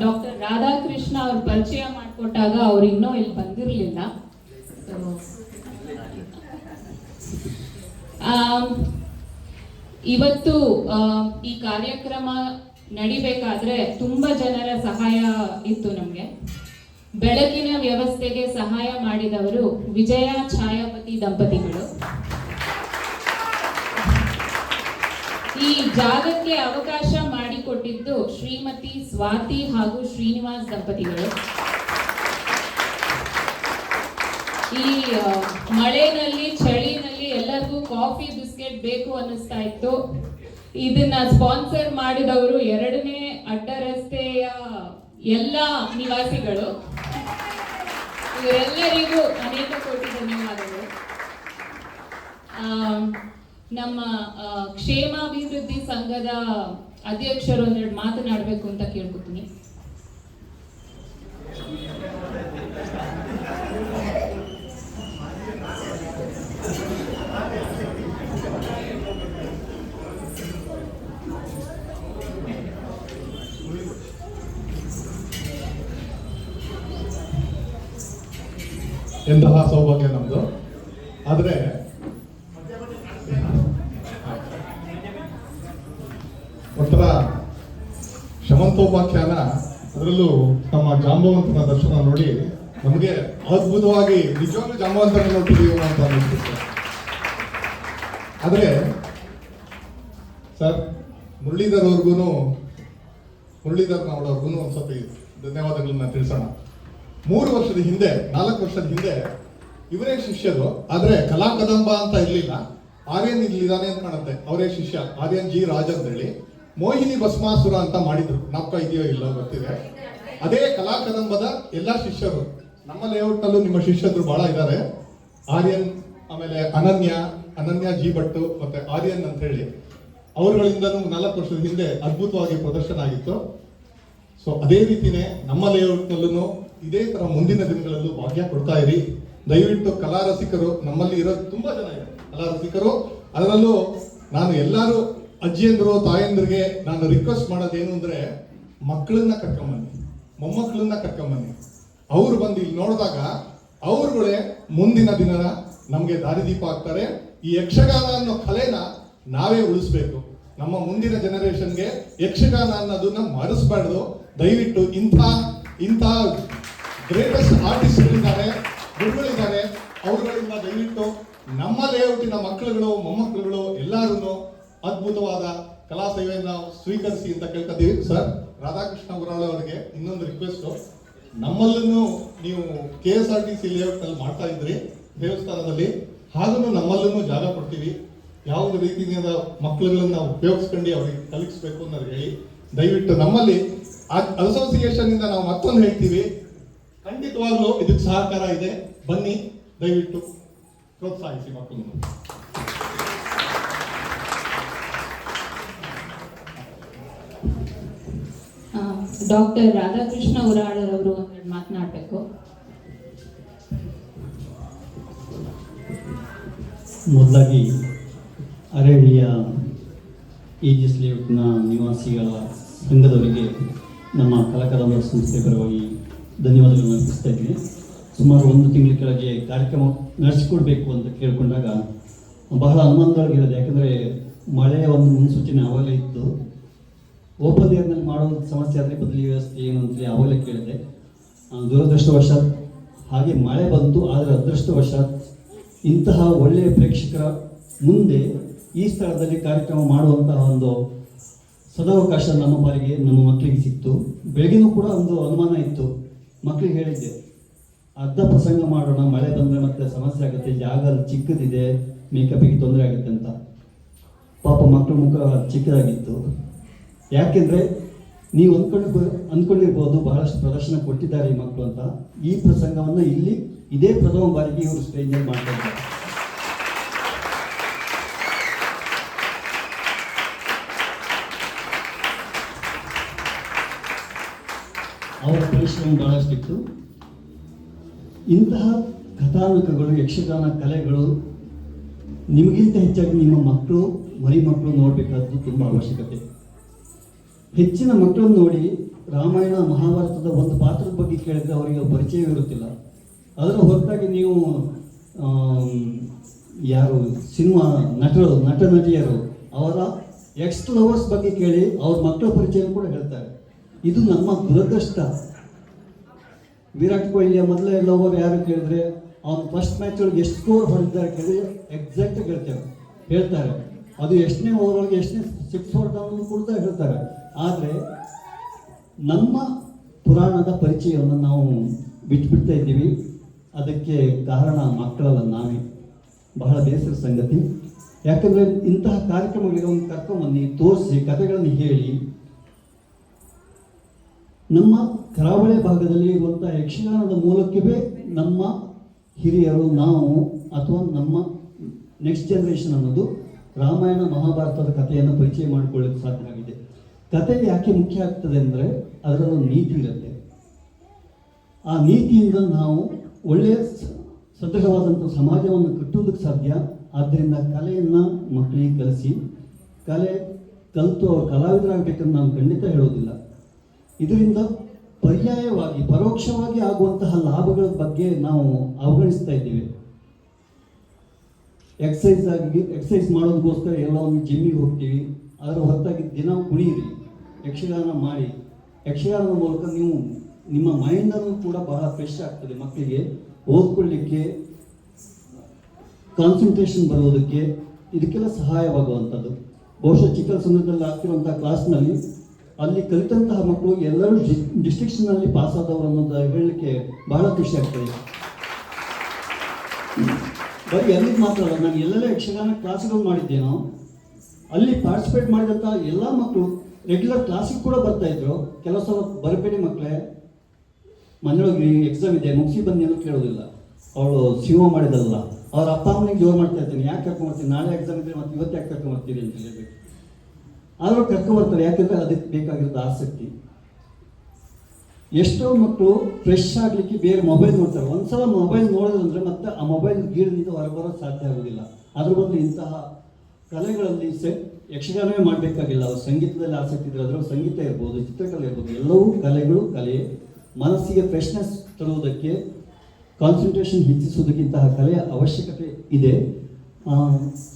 ಡಾಕ್ಟರ್ ರಾಧಾಕೃಷ್ಣ ಅವ್ರ ಪರಿಚಯ ಮಾಡಿಕೊಟ್ಟಾಗ ಅವ್ರು ಇನ್ನೂ ಇಲ್ಲಿ ಬಂದಿರಲಿಲ್ಲ. ಇವತ್ತು ಈ ಕಾರ್ಯಕ್ರಮ ನಡಿಬೇಕಾದ್ರೆ ತುಂಬಾ ಜನರ ಸಹಾಯ ಇತ್ತು ನಮ್ಗೆ. ಬೆಳಕಿನ ವ್ಯವಸ್ಥೆಗೆ ಸಹಾಯ ಮಾಡಿದವರು ವಿಜಯ ಛಾಯಾಪತಿ ದಂಪತಿಗಳು. ಈ ಜಾಗಕ್ಕೆ ಅವಕಾಶ ಮಾಡಿಕೊಟ್ಟಿದ್ದು ಶ್ರೀಮತಿ ಸ್ವಾತಿ ಹಾಗೂ ಶ್ರೀನಿವಾಸ್ ದಂಪತಿಗಳು. ಈ ಮಳೆನಲ್ಲಿ ಚಳಿನಲ್ಲಿ ಎಲ್ಲರಿಗೂ ಕಾಫಿ ಬಿಸ್ಕೆಟ್ ಬೇಕು ಅನ್ನಿಸ್ತಾ ಇತ್ತು. ಇದನ್ನ ಸ್ಪಾನ್ಸರ್ ಮಾಡಿದವರು 2ನೇ ಅಡ್ಡ ರಸ್ತೆಯ ಎಲ್ಲ ನಿವಾಸಿಗಳು. ಇವರೆಲ್ಲರಿಗೂ ಅನೇಕ ಕೋಟಿ ಧನ್ಯವಾದಗಳು. ನಮ್ಮ ಕ್ಷೇಮಾಭಿವೃದ್ಧಿ ಸಂಘದ ಅಧ್ಯಕ್ಷರು ಒಂದೆರಡು ಮಾತನಾಡಬೇಕು ಅಂತ ಕೇಳ್ಕೊತೀನಿ. ಎಂತಹ ಸೌಭಾಗ್ಯ ನಮ್ಮದು. ಆದರೆ ಒಂಥರ ಕಥೋಪಾಖ್ಯಾನ, ಅದರಲ್ಲೂ ತಮ್ಮ ಜಾಂಬವಂತನ ದರ್ಶನ ನೋಡಿ ನಮಗೆ ಅದ್ಭುತವಾಗಿ ನಿಜವಾಗ್ಲೂ ಜಾಂಬವಂತನ ನೋಡ್ತಿದೀವಿ ಅಂತ ಅನಿಸುತ್ತೆ. ಆದರೆ ಸರ್, ಮುರಳೀಧರ್ ಅವರವ್ರಿಗೂ ಒಂದ್ಸತಿ ಧನ್ಯವಾದಗಳನ್ನ ತಿಳಿಸೋಣ. 4 ವರ್ಷದ ಹಿಂದೆ ಇವರೇ ಶಿಷ್ಯರು, ಆದ್ರೆ ಕಲಾ ಕದಂಬ ಅಂತ ಇರ್ಲಿಲ್ಲ. ಆರ್ಯನ್ ಇಲ್ಲಿದ್ದಾನೆ ಅಂತ ಕಾಣುತ್ತೆ, ಅವರೇ ಶಿಷ್ಯ ಆರ್ಯನ್ ಜಿ ರಾಜ್ ಅಂತ ಹೇಳಿ ಮೋಹಿನಿ ಭಸ್ಮಾಸುರ ಅಂತ ಮಾಡಿದ್ರು. ನಾಪ್ಕ ಇದೆಯೋ ಇಲ್ಲ ಗೊತ್ತಿದೆ. ಅದೇ ಕಲಾ ಕದಂಬದ ಎಲ್ಲಾ ಶಿಷ್ಯರು ನಮ್ಮ ಲೇಔಟ್ ನಲ್ಲೂ ನಿಮ್ಮ ಶಿಷ್ಯರು ಬಹಳ ಇದ್ದಾರೆ. ಆರ್ಯನ್, ಆಮೇಲೆ ಅನನ್ಯ ಜಿ ಭಟ್ಟು ಮತ್ತೆ ಆರ್ಯನ್ ಅಂತ ಹೇಳಿ ಅವರುಗಳಿಂದನೂ 4 ವರ್ಷದ ಹಿಂದೆ ಅದ್ಭುತವಾಗಿ ಪ್ರದರ್ಶನ ಆಗಿತ್ತು. ಸೊ ಅದೇ ರೀತಿನೇ ನಮ್ಮ ಲೇಔಟ್ ನಲ್ಲೂ ಇದೇ ತರ ಮುಂದಿನ ದಿನಗಳಲ್ಲೂ ಭಾಗ್ಯ ಕೊಡ್ತಾ ಇರಿ. ದಯವಿಟ್ಟು ಕಲಾ ರಸಿಕರು ನಮ್ಮಲ್ಲಿ ಇರೋದು ತುಂಬಾ ಜನ ಇದೆ, ಕಲಾ ರಸಿಕರು. ಅದರಲ್ಲೂ ನಾನು ಎಲ್ಲರೂ ಅಜ್ಜಿಯಂದ್ರು ತಾಯಂದ್ರಿಗೆ ನಾನು ರಿಕ್ವೆಸ್ಟ್ ಮಾಡೋದೇನು ಅಂದ್ರೆ, ಮಕ್ಕಳನ್ನ ಕರ್ಕೊಂಬನ್ನಿ, ಮೊಮ್ಮಕ್ಕಳನ್ನ ಕರ್ಕೊಂಬನ್ನಿ. ಅವ್ರು ಬಂದು ಇಲ್ಲಿ ನೋಡಿದಾಗ ಅವ್ರುಗಳೇ ಮುಂದಿನ ದಿನ ನಮ್ಗೆ ದಾರಿದೀಪ ಆಗ್ತಾರೆ. ಈ ಯಕ್ಷಗಾನ ಅನ್ನೋ ಕಲೆನ ನಾವೇ ಉಳಿಸ್ಬೇಕು. ನಮ್ಮ ಮುಂದಿನ ಜನರೇಷನ್ಗೆ ಯಕ್ಷಗಾನ ಅನ್ನೋದನ್ನ ಮರೆಸಬಾರ್ದು. ದಯವಿಟ್ಟು ಇಂಥ ಗ್ರೇಟೆಸ್ಟ್ ಆರ್ಟಿಸ್ಟ್ಗಳಿದ್ದಾರೆ, ಗುರುಗಳಿದ್ದಾರೆ, ಅವರುಗಳಿಂದ ದಯವಿಟ್ಟು ನಮ್ಮ ಲೇಔಟಿನ ಮಕ್ಕಳುಗಳು, ಮೊಮ್ಮಕ್ಕಳುಗಳು ಎಲ್ಲರೂ ಅದ್ಭುತವಾದ ಕಲಾ ಸೇವೆಯನ್ನು ಸ್ವೀಕರಿಸಿ ಅಂತ ಕೇಳ್ಕೊತೀವಿ. ಸರ್, ರಾಧಾಕೃಷ್ಣ ಉರಾಳ ಅವರಿಗೆ ಇನ್ನೊಂದು ರಿಕ್ವೆಸ್ಟ್, ನಮ್ಮಲ್ಲೂ ನೀವು KSRTC ಲೇಔಟ್ ನಲ್ಲಿ ಮಾಡ್ತಾ ಇದ್ರಿ ದೇವಸ್ಥಾನದಲ್ಲಿ, ಹಾಗೂ ನಮ್ಮಲ್ಲೂ ಜಾಗ ಕೊಡ್ತೀವಿ. ಯಾವುದೇ ರೀತಿಯಿಂದ ಮಕ್ಕಳುಗಳನ್ನ ಉಪಯೋಗಿಸ್ಕೊಂಡು ಅವ್ರಿಗೆ ಕಲಿಸ್ಬೇಕು ಅನ್ನೋದು ಹೇಳಿ ದಯವಿಟ್ಟು ನಮ್ಮಲ್ಲಿ ಅಸೋಸಿಯೇಷನ್ ಇಂದ ನಾವು ಮತ್ತೊಂದು ಹೇಳ್ತೀವಿ, ಖಂಡಿತವಾಗ್ಲೂ ಇದಕ್ಕೆ ಸಹಕಾರ ಇದೆ. ಬನ್ನಿ, ದಯವಿಟ್ಟು ಪ್ರೋತ್ಸಾಹಿಸಿ ಮಕ್ಕಳನ್ನು. ಡಾಕ್ಟರ್ ರಾಧಾಕೃಷ್ಣ ಉರಾಳರ್ ಅವರು ಒಂದೆರಡು ಮಾತನಾಡಬೇಕು. ಮೊದಲಾಗಿ ಅರಳಿಯ EGS ಲೇಔಟ್ನ ನಿವಾಸಿಗಳ ಸಂಘದವರಿಗೆ ನಮ್ಮ ಕಲಾಕದಂಬ ಸಂಸ್ಥೆ ಪರವಾಗಿ ಧನ್ಯವಾದಗಳನ್ನು ಅರ್ಪಿಸ್ತಾ ಇದ್ದೀನಿ. ಸುಮಾರು 1 ತಿಂಗಳ ಕೆಳಗೆ ಕಾರ್ಯಕ್ರಮ ನಡೆಸಿಕೊಡ್ಬೇಕು ಅಂತ ಕೇಳಿಕೊಂಡಾಗ ಬಹಳ ಅನುಮಾನದೊಳಗಿರೋದು. ಯಾಕಂದರೆ ಮಳೆಯ ಒಂದು ಮುನ್ಸೂಚನೆ ಆವಾಗಲೇ ಇತ್ತು. ಓಪನ್ ಏರ್ನಲ್ಲಿ ಮಾಡೋ ಸಮಸ್ಯೆ ಆದರೆ ಬದಲಿ ವ್ಯವಸ್ಥೆ ಏನು ಅಂತೇಳಿ ಆವಾಗಲೇ ಕೇಳಿದೆ. ದುರದೃಷ್ಟವಶಾತ್ ಹಾಗೆ ಮಳೆ ಬಂತು. ಆದರೆ ಅದೃಷ್ಟವಶಾತ್ ಇಂತಹ ಒಳ್ಳೆಯ ಪ್ರೇಕ್ಷಕರ ಮುಂದೆ ಈ ಸ್ಥಳದಲ್ಲಿ ಕಾರ್ಯಕ್ರಮ ಮಾಡುವಂತಹ ಒಂದು ಸದಾವಕಾಶ ನಮ್ಮ ಪಾಲಿಗೆ, ನಮ್ಮ ಮಕ್ಕಳಿಗೆ ಸಿಕ್ತು. ಬೆಳಗ್ಗೆನೂ ಕೂಡ ಒಂದು ಅನುಮಾನ ಇತ್ತು. ಮಕ್ಕಳಿಗೆ ಹೇಳಿದ್ದೆ, ಅರ್ಧ ಪ್ರಸಂಗ ಮಾಡೋಣ, ಮಳೆ ಬಂದರೆ ಮತ್ತೆ ಸಮಸ್ಯೆ ಆಗುತ್ತೆ, ಜಾಗ ಚಿಕ್ಕದಿದೆ, ಮೇಕಪ್ಪಿಗೆ ತೊಂದರೆ ಆಗುತ್ತೆ ಅಂತ. ಪಾಪ ಮಕ್ಕಳ ಮುಖ ಚಿಕ್ಕದಾಗಿತ್ತು. ಯಾಕೆಂದರೆ ನೀವು ಅಂದ್ಕೊಂಡಿರ್ಬೋದು ಬಹಳಷ್ಟು ಪ್ರದರ್ಶನ ಕೊಟ್ಟಿದ್ದಾರೆ ಈ ಮಕ್ಕಳು ಅಂತ. ಈ ಪ್ರಸಂಗವನ್ನು ಇಲ್ಲಿ ಇದೇ ಪ್ರಥಮ ಬಾರಿಗೆ ಇವರು ಸ್ಟೇಜ್ನಲ್ಲಿ ಮಾಡ್ತಾ ಇದ್ದಾರೆ. ಅವರ ಪರಿಶ್ರಮ ಬಹಳಷ್ಟಿತ್ತು. ಇಂತಹ ಕಥಾನಕಗಳು, ಯಕ್ಷಗಾನ ಕಲೆಗಳು ನಿಮಗಿಂತ ಹೆಚ್ಚಾಗಿ ನಿಮ್ಮ ಮಕ್ಕಳು, ಮರಿ ಮಕ್ಕಳು ನೋಡಬೇಕಾದ್ದು ತುಂಬ ಅವಶ್ಯಕತೆ. ಹೆಚ್ಚಿನ ಮಕ್ಕಳನ್ನು ನೋಡಿ ರಾಮಾಯಣ ಮಹಾಭಾರತದ ಒಂದು ಪಾತ್ರದ ಬಗ್ಗೆ ಕೇಳಿದ್ರೆ ಅವರಿಗೆ ಪರಿಚಯವಿರುತ್ತಿಲ್ಲ. ಅದರ ಹೊರತಾಗಿ ನೀವು ಯಾರು ಸಿನಿಮಾ ನಟ ನಟಿಯರು ಅವರ ಎಕ್ಸ್ ಲವರ್ಸ್ ಬಗ್ಗೆ ಕೇಳಿ ಅವ್ರ ಮಕ್ಕಳ ಪರಿಚಯ ಕೂಡ ಹೇಳ್ತಾರೆ. ಇದು ನಮ್ಮ ದುರದೃಷ್ಟ. ವಿರಾಟ್ ಕೊಹ್ಲಿಯ ಮೊದಲೇ ಲವರ್ ಯಾರು ಕೇಳಿದ್ರೆ ಅವ್ನು ಫಸ್ಟ್ ಮ್ಯಾಚ್ ಒಳಗೆ ಎಷ್ಟು ಸ್ಕೋರ್ ಹೊಡೆದಿದ್ದಾರೆ ಕೇಳಿದ್ರೆ ಎಕ್ಸಾಕ್ಟ್ ಹೇಳ್ತಾರೆ. ಅದು ಎಷ್ಟನೇ ಓವರ್ ಒಳಗೆ ಎಷ್ಟನೇ 6 ಹೊಡೆದವನು ಕೂಡ ಹೇಳ್ತಾರೆ. ಆದರೆ ನಮ್ಮ ಪುರಾಣದ ಪರಿಚಯವನ್ನು ನಾವು ಬಿಟ್ಬಿಡ್ತಾ ಇದ್ದೀವಿ. ಅದಕ್ಕೆ ಕಾರಣ ಮಕ್ಕಳಲ್ಲ, ನಾವೇ. ಬಹಳ ಬೇಸರ ಸಂಗತಿ. ಯಾಕಂದರೆ ಇಂತಹ ಕಾರ್ಯಕ್ರಮಗಳಿಗೆ ಒಂದು ಕರ್ಕೊಂಬನ್ನಿ, ತೋರಿಸಿ, ಕಥೆಗಳನ್ನು ಹೇಳಿ. ನಮ್ಮ ಕರಾವಳಿ ಭಾಗದಲ್ಲಿ ಇರುವಂಥ ಯಕ್ಷಗಾನದ ಮೂಲಕವೇ ನಮ್ಮ ಹಿರಿಯರು, ನಾವು ಅಥವಾ ನಮ್ಮ ನೆಕ್ಸ್ಟ್ ಜನರೇಷನ್ ಅನ್ನೋದು ರಾಮಾಯಣ ಮಹಾಭಾರತದ ಕಥೆಯನ್ನು ಪರಿಚಯ ಮಾಡಿಕೊಳ್ಳಿಕ್ಕೆ ಸಾಧ್ಯ ಆಗಿದೆ. ಕಥೆ ಯಾಕೆ ಮುಖ್ಯ ಆಗ್ತದೆ ಅಂದರೆ ಅದರಲ್ಲೊಂದು ನೀತಿ ಇರುತ್ತೆ. ಆ ನೀತಿಯಿಂದ ನಾವು ಒಳ್ಳೆಯ ಸದೃಢವಾದಂಥ ಸಮಾಜವನ್ನು ಕಟ್ಟುವುದಕ್ಕೆ ಸಾಧ್ಯ. ಆದ್ದರಿಂದ ಕಲೆಯನ್ನು ಮಕ್ಕಳಿಗೆ ಕಲಿಸಿ, ಕಲೆ ಕಲಿತು ಅವರು ಕಲಾವಿದರಾಗಬೇಕಂತ ನಾನು ಖಂಡಿತ ಹೇಳೋದಿಲ್ಲ. ಇದರಿಂದ ಪರ್ಯಾಯವಾಗಿ ಪರೋಕ್ಷವಾಗಿ ಆಗುವಂತಹ ಲಾಭಗಳ ಬಗ್ಗೆ ನಾವು ಅವಗಣಿಸ್ತಾ ಇದ್ದೀವಿ. ಎಕ್ಸಸೈಸ್ ಮಾಡೋದಕ್ಕೋಸ್ಕರ ಎಲ್ಲ ಒಂದು ಜಿಮ್ಮಿಗೆ ಹೋಗ್ತೀವಿ. ಅದರ ಹೊರತಾಗಿ ದಿನ ಕುಣಿಯಿರಿ, ಯಕ್ಷಗಾನ ಮಾಡಿ, ಯಕ್ಷಗಾನದ ಮೂಲಕ ನೀವು ನಿಮ್ಮ ಮೈಂಡನ್ನು ಕೂಡ ಬಹಳ ಫ್ರೆಶ್ ಆಗ್ತದೆ. ಮಕ್ಕಳಿಗೆ ಓದ್ಕೊಳ್ಳಿಕ್ಕೆ, ಕಾನ್ಸಂಟ್ರೇಷನ್ ಬರೋದಕ್ಕೆ ಇದಕ್ಕೆಲ್ಲ ಸಹಾಯವಾಗುವಂಥದ್ದು. ಬಹುಶಃ ಚಿಕ್ಕಸಂದ್ರದಲ್ಲಿ ಆಗ್ತಿರುವಂಥ ಕ್ಲಾಸ್ನಲ್ಲಿ ಅಲ್ಲಿ ಕಲಿತಂತಹ ಮಕ್ಕಳು ಎಲ್ಲರೂ ಡಿಸ್ಟ್ರಿಕ್ಷನ್ನಲ್ಲಿ ಪಾಸ್ ಆದವರು ಅನ್ನೋದು ಹೇಳಲಿಕ್ಕೆ ಬಹಳ ಖುಷಿ ಆಗ್ತದೆ. ಬರೀ ಅಲ್ಲಿಗೆ ಮಾತ್ರ ಅಲ್ಲ, ನಾನು ಎಲ್ಲೆಲ್ಲ ಯಕ್ಷಗಾನ ಕ್ಲಾಸ್ಗಳು ಮಾಡಿದ್ದೇನೋ ಅಲ್ಲಿ ಪಾರ್ಟಿಸಿಪೇಟ್ ಮಾಡಿದಂಥ ಎಲ್ಲ ಮಕ್ಕಳು ರೆಗ್ಯುಲರ್ ಕ್ಲಾಸಿಗೆ ಕೂಡ ಬರ್ತಾಯಿದ್ರು. ಕೆಲವು ಸಲ ಬರಬೇಡಿ ಮಕ್ಕಳೇ, ಮನೆಯೊಳಗೆ ಎಕ್ಸಾಮ್ ಇದೆ ಮುಗಿಸಿ ಬನ್ನಿ ಅಂತ ಕೇಳೋದಿಲ್ಲ. ಅವಳು ಸಿನಿಮಾ ಮಾಡಿದಲ್ಲ, ಅವ್ರ ಅಪ್ಪ ಅಮ್ಮನಿಗೆ ಜೋರು ಮಾಡ್ತಾ ಇರ್ತೀನಿ, ಯಾಕೆ ಕರ್ಕೊಂಬರ್ತೀನಿ, ನಾಳೆ ಎಕ್ಸಾಮ್ ಇದ್ದರೆ ಮತ್ತು ಇವತ್ತು ಯಾಕೆ ಕರ್ಕೊಂಬರ್ತೀರಿ ಅಂತ ಹೇಳಬೇಕು. ಆದರೂ ಕರ್ಕೊಂಬರ್ತಾರೆ, ಯಾಕೆಂದರೆ ಅದಕ್ಕೆ ಬೇಕಾಗಿರೋದು ಆಸಕ್ತಿ. ಎಷ್ಟೋ ಮಕ್ಕಳು ಫ್ರೆಶ್ ಆಗಲಿಕ್ಕೆ ಬೇರೆ ಮೊಬೈಲ್ ನೋಡ್ತಾರೆ. ಒಂದ್ಸಲ ಮೊಬೈಲ್ ನೋಡೋದಂದ್ರೆ ಮತ್ತೆ ಆ ಮೊಬೈಲ್ ಗೀಳಿನಿಂದ ಹೊರಬರೋದು ಸಾಧ್ಯ ಆಗೋದಿಲ್ಲ. ಅದ್ರ ಬದಲು ಇಂತಹ ಕಲೆಗಳಲ್ಲಿ ಯಕ್ಷಗಾನವೇ ಮಾಡಬೇಕಾಗಿಲ್ಲ. ಅವ್ರು ಸಂಗೀತದಲ್ಲಿ ಆಸಕ್ತಿ ಇದ್ರೆ ಅದರ ಸಂಗೀತ ಇರ್ಬೋದು, ಚಿತ್ರಕಲೆ ಇರ್ಬೋದು, ಎಲ್ಲವೂ ಕಲೆಗಳು ಕಲೆಯೇ. ಮನಸ್ಸಿಗೆ ಫ್ರೆಶ್ನೆಸ್ ತರುವುದಕ್ಕೆ, ಕಾನ್ಸಂಟ್ರೇಷನ್ ಹೆಚ್ಚಿಸುವುದಕ್ಕೆ ಇಂತಹ ಕಲೆಯ ಅವಶ್ಯಕತೆ ಇದೆ.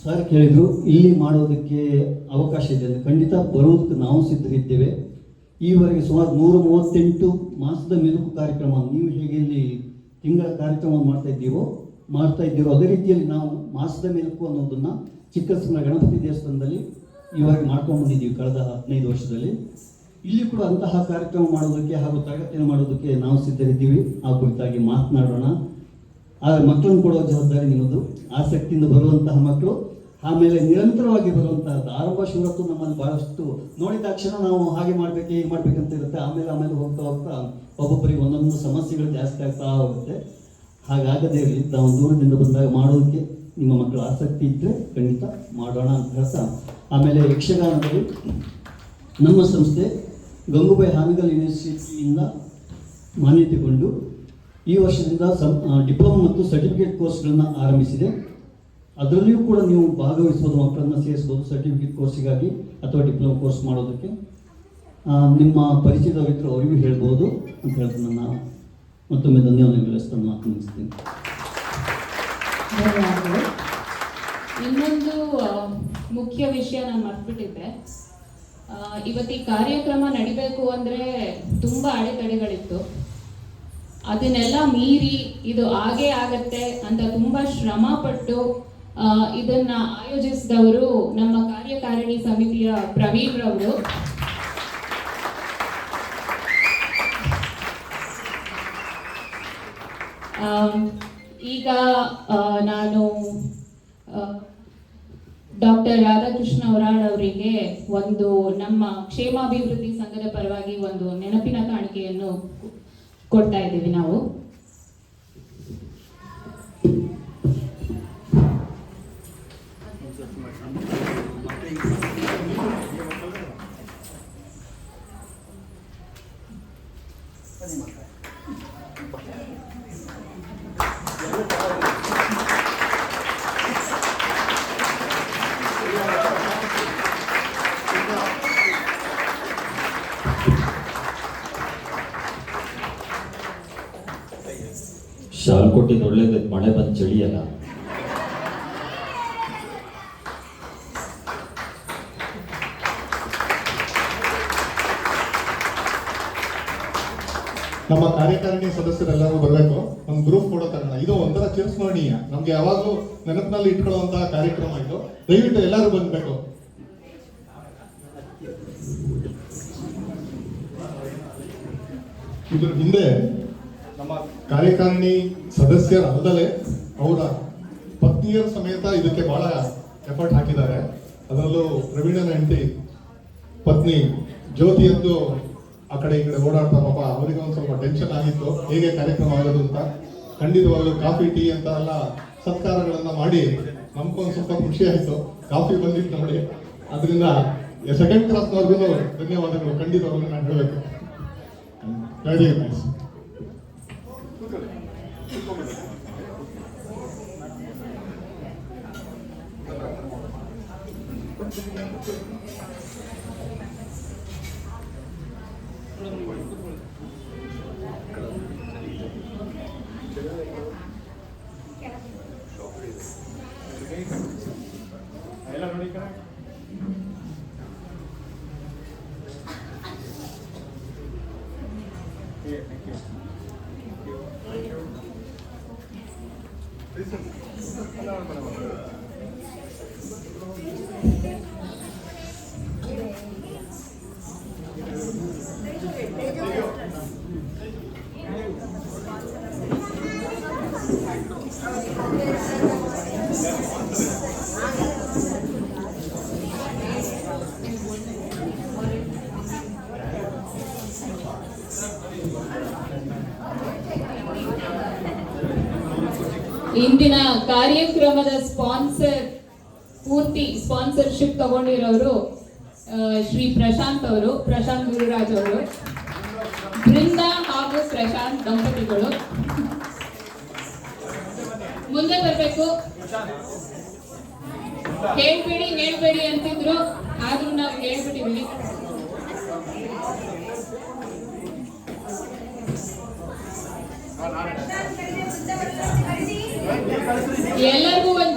ಸರ್ ಕೇಳಿದರು ಇಲ್ಲಿ ಮಾಡೋದಕ್ಕೆ ಅವಕಾಶ ಇದೆ ಅಂದರೆ ಖಂಡಿತ ಬರುವುದಕ್ಕೆ ನಾವು ಸಿದ್ಧರಿದ್ದೇವೆ. ಈವರೆಗೆ ಸುಮಾರು 138 ಮಾಸದ ಮೆಲುಕು ಕಾರ್ಯಕ್ರಮ, ನೀವು ಹೇಗೆ ಇಲ್ಲಿ ತಿಂಗಳ ಕಾರ್ಯಕ್ರಮವನ್ನು ಮಾಡ್ತಾ ಇದ್ದೀರೋ ಅದೇ ರೀತಿಯಲ್ಲಿ ನಾವು ಮಾಸದ ಮೆಲುಕು ಅನ್ನೋದನ್ನು ಚಿಕ್ಕಸಂದ್ರ ಗಣಪತಿ ದೇವಸ್ಥಾನದಲ್ಲಿ ಈವರೆಗೆ ಮಾಡ್ಕೊಂಡು ಬಂದಿದ್ದೀವಿ ಕಳೆದ 15 ವರ್ಷದಲ್ಲಿ. ಇಲ್ಲಿ ಕೂಡ ಅಂತಹ ಕಾರ್ಯಕ್ರಮ ಮಾಡೋದಕ್ಕೆ ಹಾಗೂ ತರಗತಿಯನ್ನು ಮಾಡೋದಕ್ಕೆ ನಾವು ಸಿದ್ಧರಿದ್ದೀವಿ. ಆ ಕುರಿತಾಗಿ ಮಾತನಾಡೋಣ. ಆದರೆ ಮಕ್ಕಳನ್ನು ಕೊಡುವ ಜವಾಬ್ದಾರಿ ನಿಮ್ಮದು. ಆಸಕ್ತಿಯಿಂದ ಬರುವಂತಹ ಮಕ್ಕಳು, ಆಮೇಲೆ ನಿರಂತರವಾಗಿ ಬರುವಂತಹದ್ದು. ಆರಂಭ ಶುರುವತ್ತು ನಮ್ಮಲ್ಲಿ ಬಹಳಷ್ಟು ನೋಡಿದ ತಕ್ಷಣ ನಾವು ಹಾಗೆ ಮಾಡಬೇಕು ಹೀಗೆ ಮಾಡಬೇಕಂತ ಇರುತ್ತೆ. ಆಮೇಲೆ ಹೋಗ್ತಾ ಒಬ್ಬೊಬ್ಬರಿಗೆ ಒಂದೊಂದು ಸಮಸ್ಯೆಗಳು ಜಾಸ್ತಿ ಆಗ್ತಾ ಹೋಗುತ್ತೆ. ಹಾಗಾಗದೇ ಇರಲಿ, ನಾವು ದೂರದಿಂದ ಬಂದಾಗ ಮಾಡೋದಕ್ಕೆ ನಿಮ್ಮ ಮಕ್ಕಳ ಆಸಕ್ತಿ ಇದ್ದರೆ ಖಂಡಿತ ಮಾಡೋಣ ಅಂತ ಹೇಳ್ತಾ, ಆಮೇಲೆ ಯಕ್ಷಗಾನದಲ್ಲಿ ನಮ್ಮ ಸಂಸ್ಥೆ ಗಂಗೂಬಾಯಿ ಹಾನಗಲ್ ಯೂನಿವರ್ಸಿಟಿಯಿಂದ ಮಾನ್ಯತೆಗೊಂಡು ಈ ವರ್ಷದಿಂದ ಡಿಪ್ಲೊಮಾ ಮತ್ತು ಸರ್ಟಿಫಿಕೇಟ್ ಕೋರ್ಸ್ಗಳನ್ನು ಆರಂಭಿಸಿದೆ. ಅದರಲ್ಲಿಯೂ ಕೂಡ ನೀವು ಭಾಗವಹಿಸ್ಬೋದು, ಮಕ್ಕಳನ್ನು ಸೇರಿಸ್ಬೋದು ಸರ್ಟಿಫಿಕೇಟ್ ಕೋರ್ಸಿಗಾಗಿ ಅಥವಾ ಡಿಪ್ಲೊಮಾ ಕೋರ್ಸ್ ಮಾಡೋದಕ್ಕೆ. ನಿಮ್ಮ ಪರಿಚಯದವರಿದ್ದರೂ ಅವರಿಗೂ ಹೇಳ್ಬೋದು ಅಂತ ಹೇಳ್ತಾ ನನ್ನ ಮತ್ತೊಮ್ಮೆ ಧನ್ಯವಾದಗಳು ಮಾತು ಮುಗಿಸ್ತೀನಿ. ಇನ್ನೊಂದು ಮುಖ್ಯ ವಿಷಯ ನಾನು ಮರ್ತ್ಬಿಟ್ಟಿದ್ದೆ. ಇವತ್ತು ಈ ಕಾರ್ಯಕ್ರಮ ನಡಿಬೇಕು ಅಂದರೆ ತುಂಬ ಅಡೆತಡೆಗಳಿತ್ತು. ಅದನ್ನೆಲ್ಲ ಮೀರಿ ಇದು ಆಗೇ ಆಗತ್ತೆ ಅಂತ ತುಂಬ ಶ್ರಮ ಪಟ್ಟು ಇದನ್ನ ಆಯೋಜಿಸಿದವರು ನಮ್ಮ ಕಾರ್ಯಕಾರಿಣಿ ಸಮಿತಿಯ ಪ್ರವೀಣ್ ರವರು. ಈಗ ನಾನು ಡಾಕ್ಟರ್ ರಾಧಾಕೃಷ್ಣ ಅವರಾಳ್ ಅವರಿಗೆ ಒಂದು ನಮ್ಮ ಕ್ಷೇಮಾಭಿವೃದ್ಧಿ ಸಂಘದ ಪರವಾಗಿ ಒಂದು ನೆನಪಿನ ಕಾಣಿಕೆಯನ್ನು ಕೊಡ್ತಾ ಇದ್ದೀವಿ ನಾವು. ಶಾಲ್ ಕೊಟ್ಟಿದ್ದು ಒಳ್ಳೇದು, ಮಳೆ ಬಂದು ಚಳಿಯಲ್ಲ. ನಮ್ಮ ಕಾರ್ಯಕಾರಿಣಿ ಸದಸ್ಯರೆಲ್ಲರೂ ಬರಬೇಕು. ಒಂದು ಗ್ರೂಪ್ ಫೋಟೋ ತಗೋಣ. ಇದು ಒಂಥರ ಚಿರಸ್ಮರಣೀಯ, ನಮ್ಗೆ ಯಾವಾಗಲೂ ನೆನಪಿನಲ್ಲಿ ಇಟ್ಕೊಳ್ಳುವಂತಹ ಕಾರ್ಯಕ್ರಮ ಇದು. ದಯವಿಟ್ಟು ಎಲ್ಲರೂ ಬಂದ್ಬೇಕು. ಇದ್ರ ಹಿಂದೆ ನಮ್ಮ ಕಾರ್ಯಕಾರಿಣಿ ಸದಸ್ಯರಲ್ಲದೆ ಅವರ ಪತ್ನಿಯರ ಸಮೇತ ಇದಕ್ಕೆ ಬಹಳ ಎಫರ್ಟ್ ಹಾಕಿದ್ದಾರೆ. ಅದರಲ್ಲೂ ಪ್ರವೀಣನ ಹೆಂಡತಿ ಪತ್ನಿ ಜ್ಯೋತಿ ಎಂದು ಆ ಕಡೆ ಈ ಕಡೆ ಓಡಾಡ್ತಾ ಪಾಪ ಅವರಿಗೆ ಒಂದು ಸ್ವಲ್ಪ ಟೆನ್ಷನ್ ಆಗಿತ್ತು ಹೇಗೆ ಕಾರ್ಯಕ್ರಮ ಆಗೋದು ಅಂತ. ಖಂಡಿತವಾಗ್ಲೂ ಕಾಫಿ ಟೀ ಅಂತ ಎಲ್ಲ ಸತ್ಕಾರಗಳನ್ನ ಮಾಡಿ ನಮ್ಗೊಂದು ಸ್ವಲ್ಪ ಖುಷಿ ಆಯ್ತು. ಕಾಫಿ ಬಂದಿತ್ತು ನೋಡಿ, ಅದರಿಂದ ಸೆಕೆಂಡ್ ಕ್ಲಾಸ್ನವರೆಗೂ ಧನ್ಯವಾದಗಳು ಖಂಡಿತವಾಗ್ಲೂ ನಾನು ಹೇಳಬೇಕು. Very nice. ಇಂದಿನ ಕಾರ್ಯಕ್ರಮದ ಪೂರ್ತಿ ಸ್ಪಾನ್ಸರ್ಶಿಪ್ ತಗೊಂಡಿರೋರು ಶ್ರೀ ಪ್ರಶಾಂತ್ ಗುರುರಾಜ್ ಅವರು, ಬೃಂದಾ ಹಾಗೂ ಪ್ರಶಾಂತ್ ದಂಪತಿಗಳು. ಮುಂದೆ ಬರ್ಬೇಕು. ಹೇಳ್ಬೇಡಿ ಅಂತಿದ್ರು, ಆದ್ರೂ ನಾವು ಹೇಳ್ಬಿಟ್ಟಿದ್ವಿ.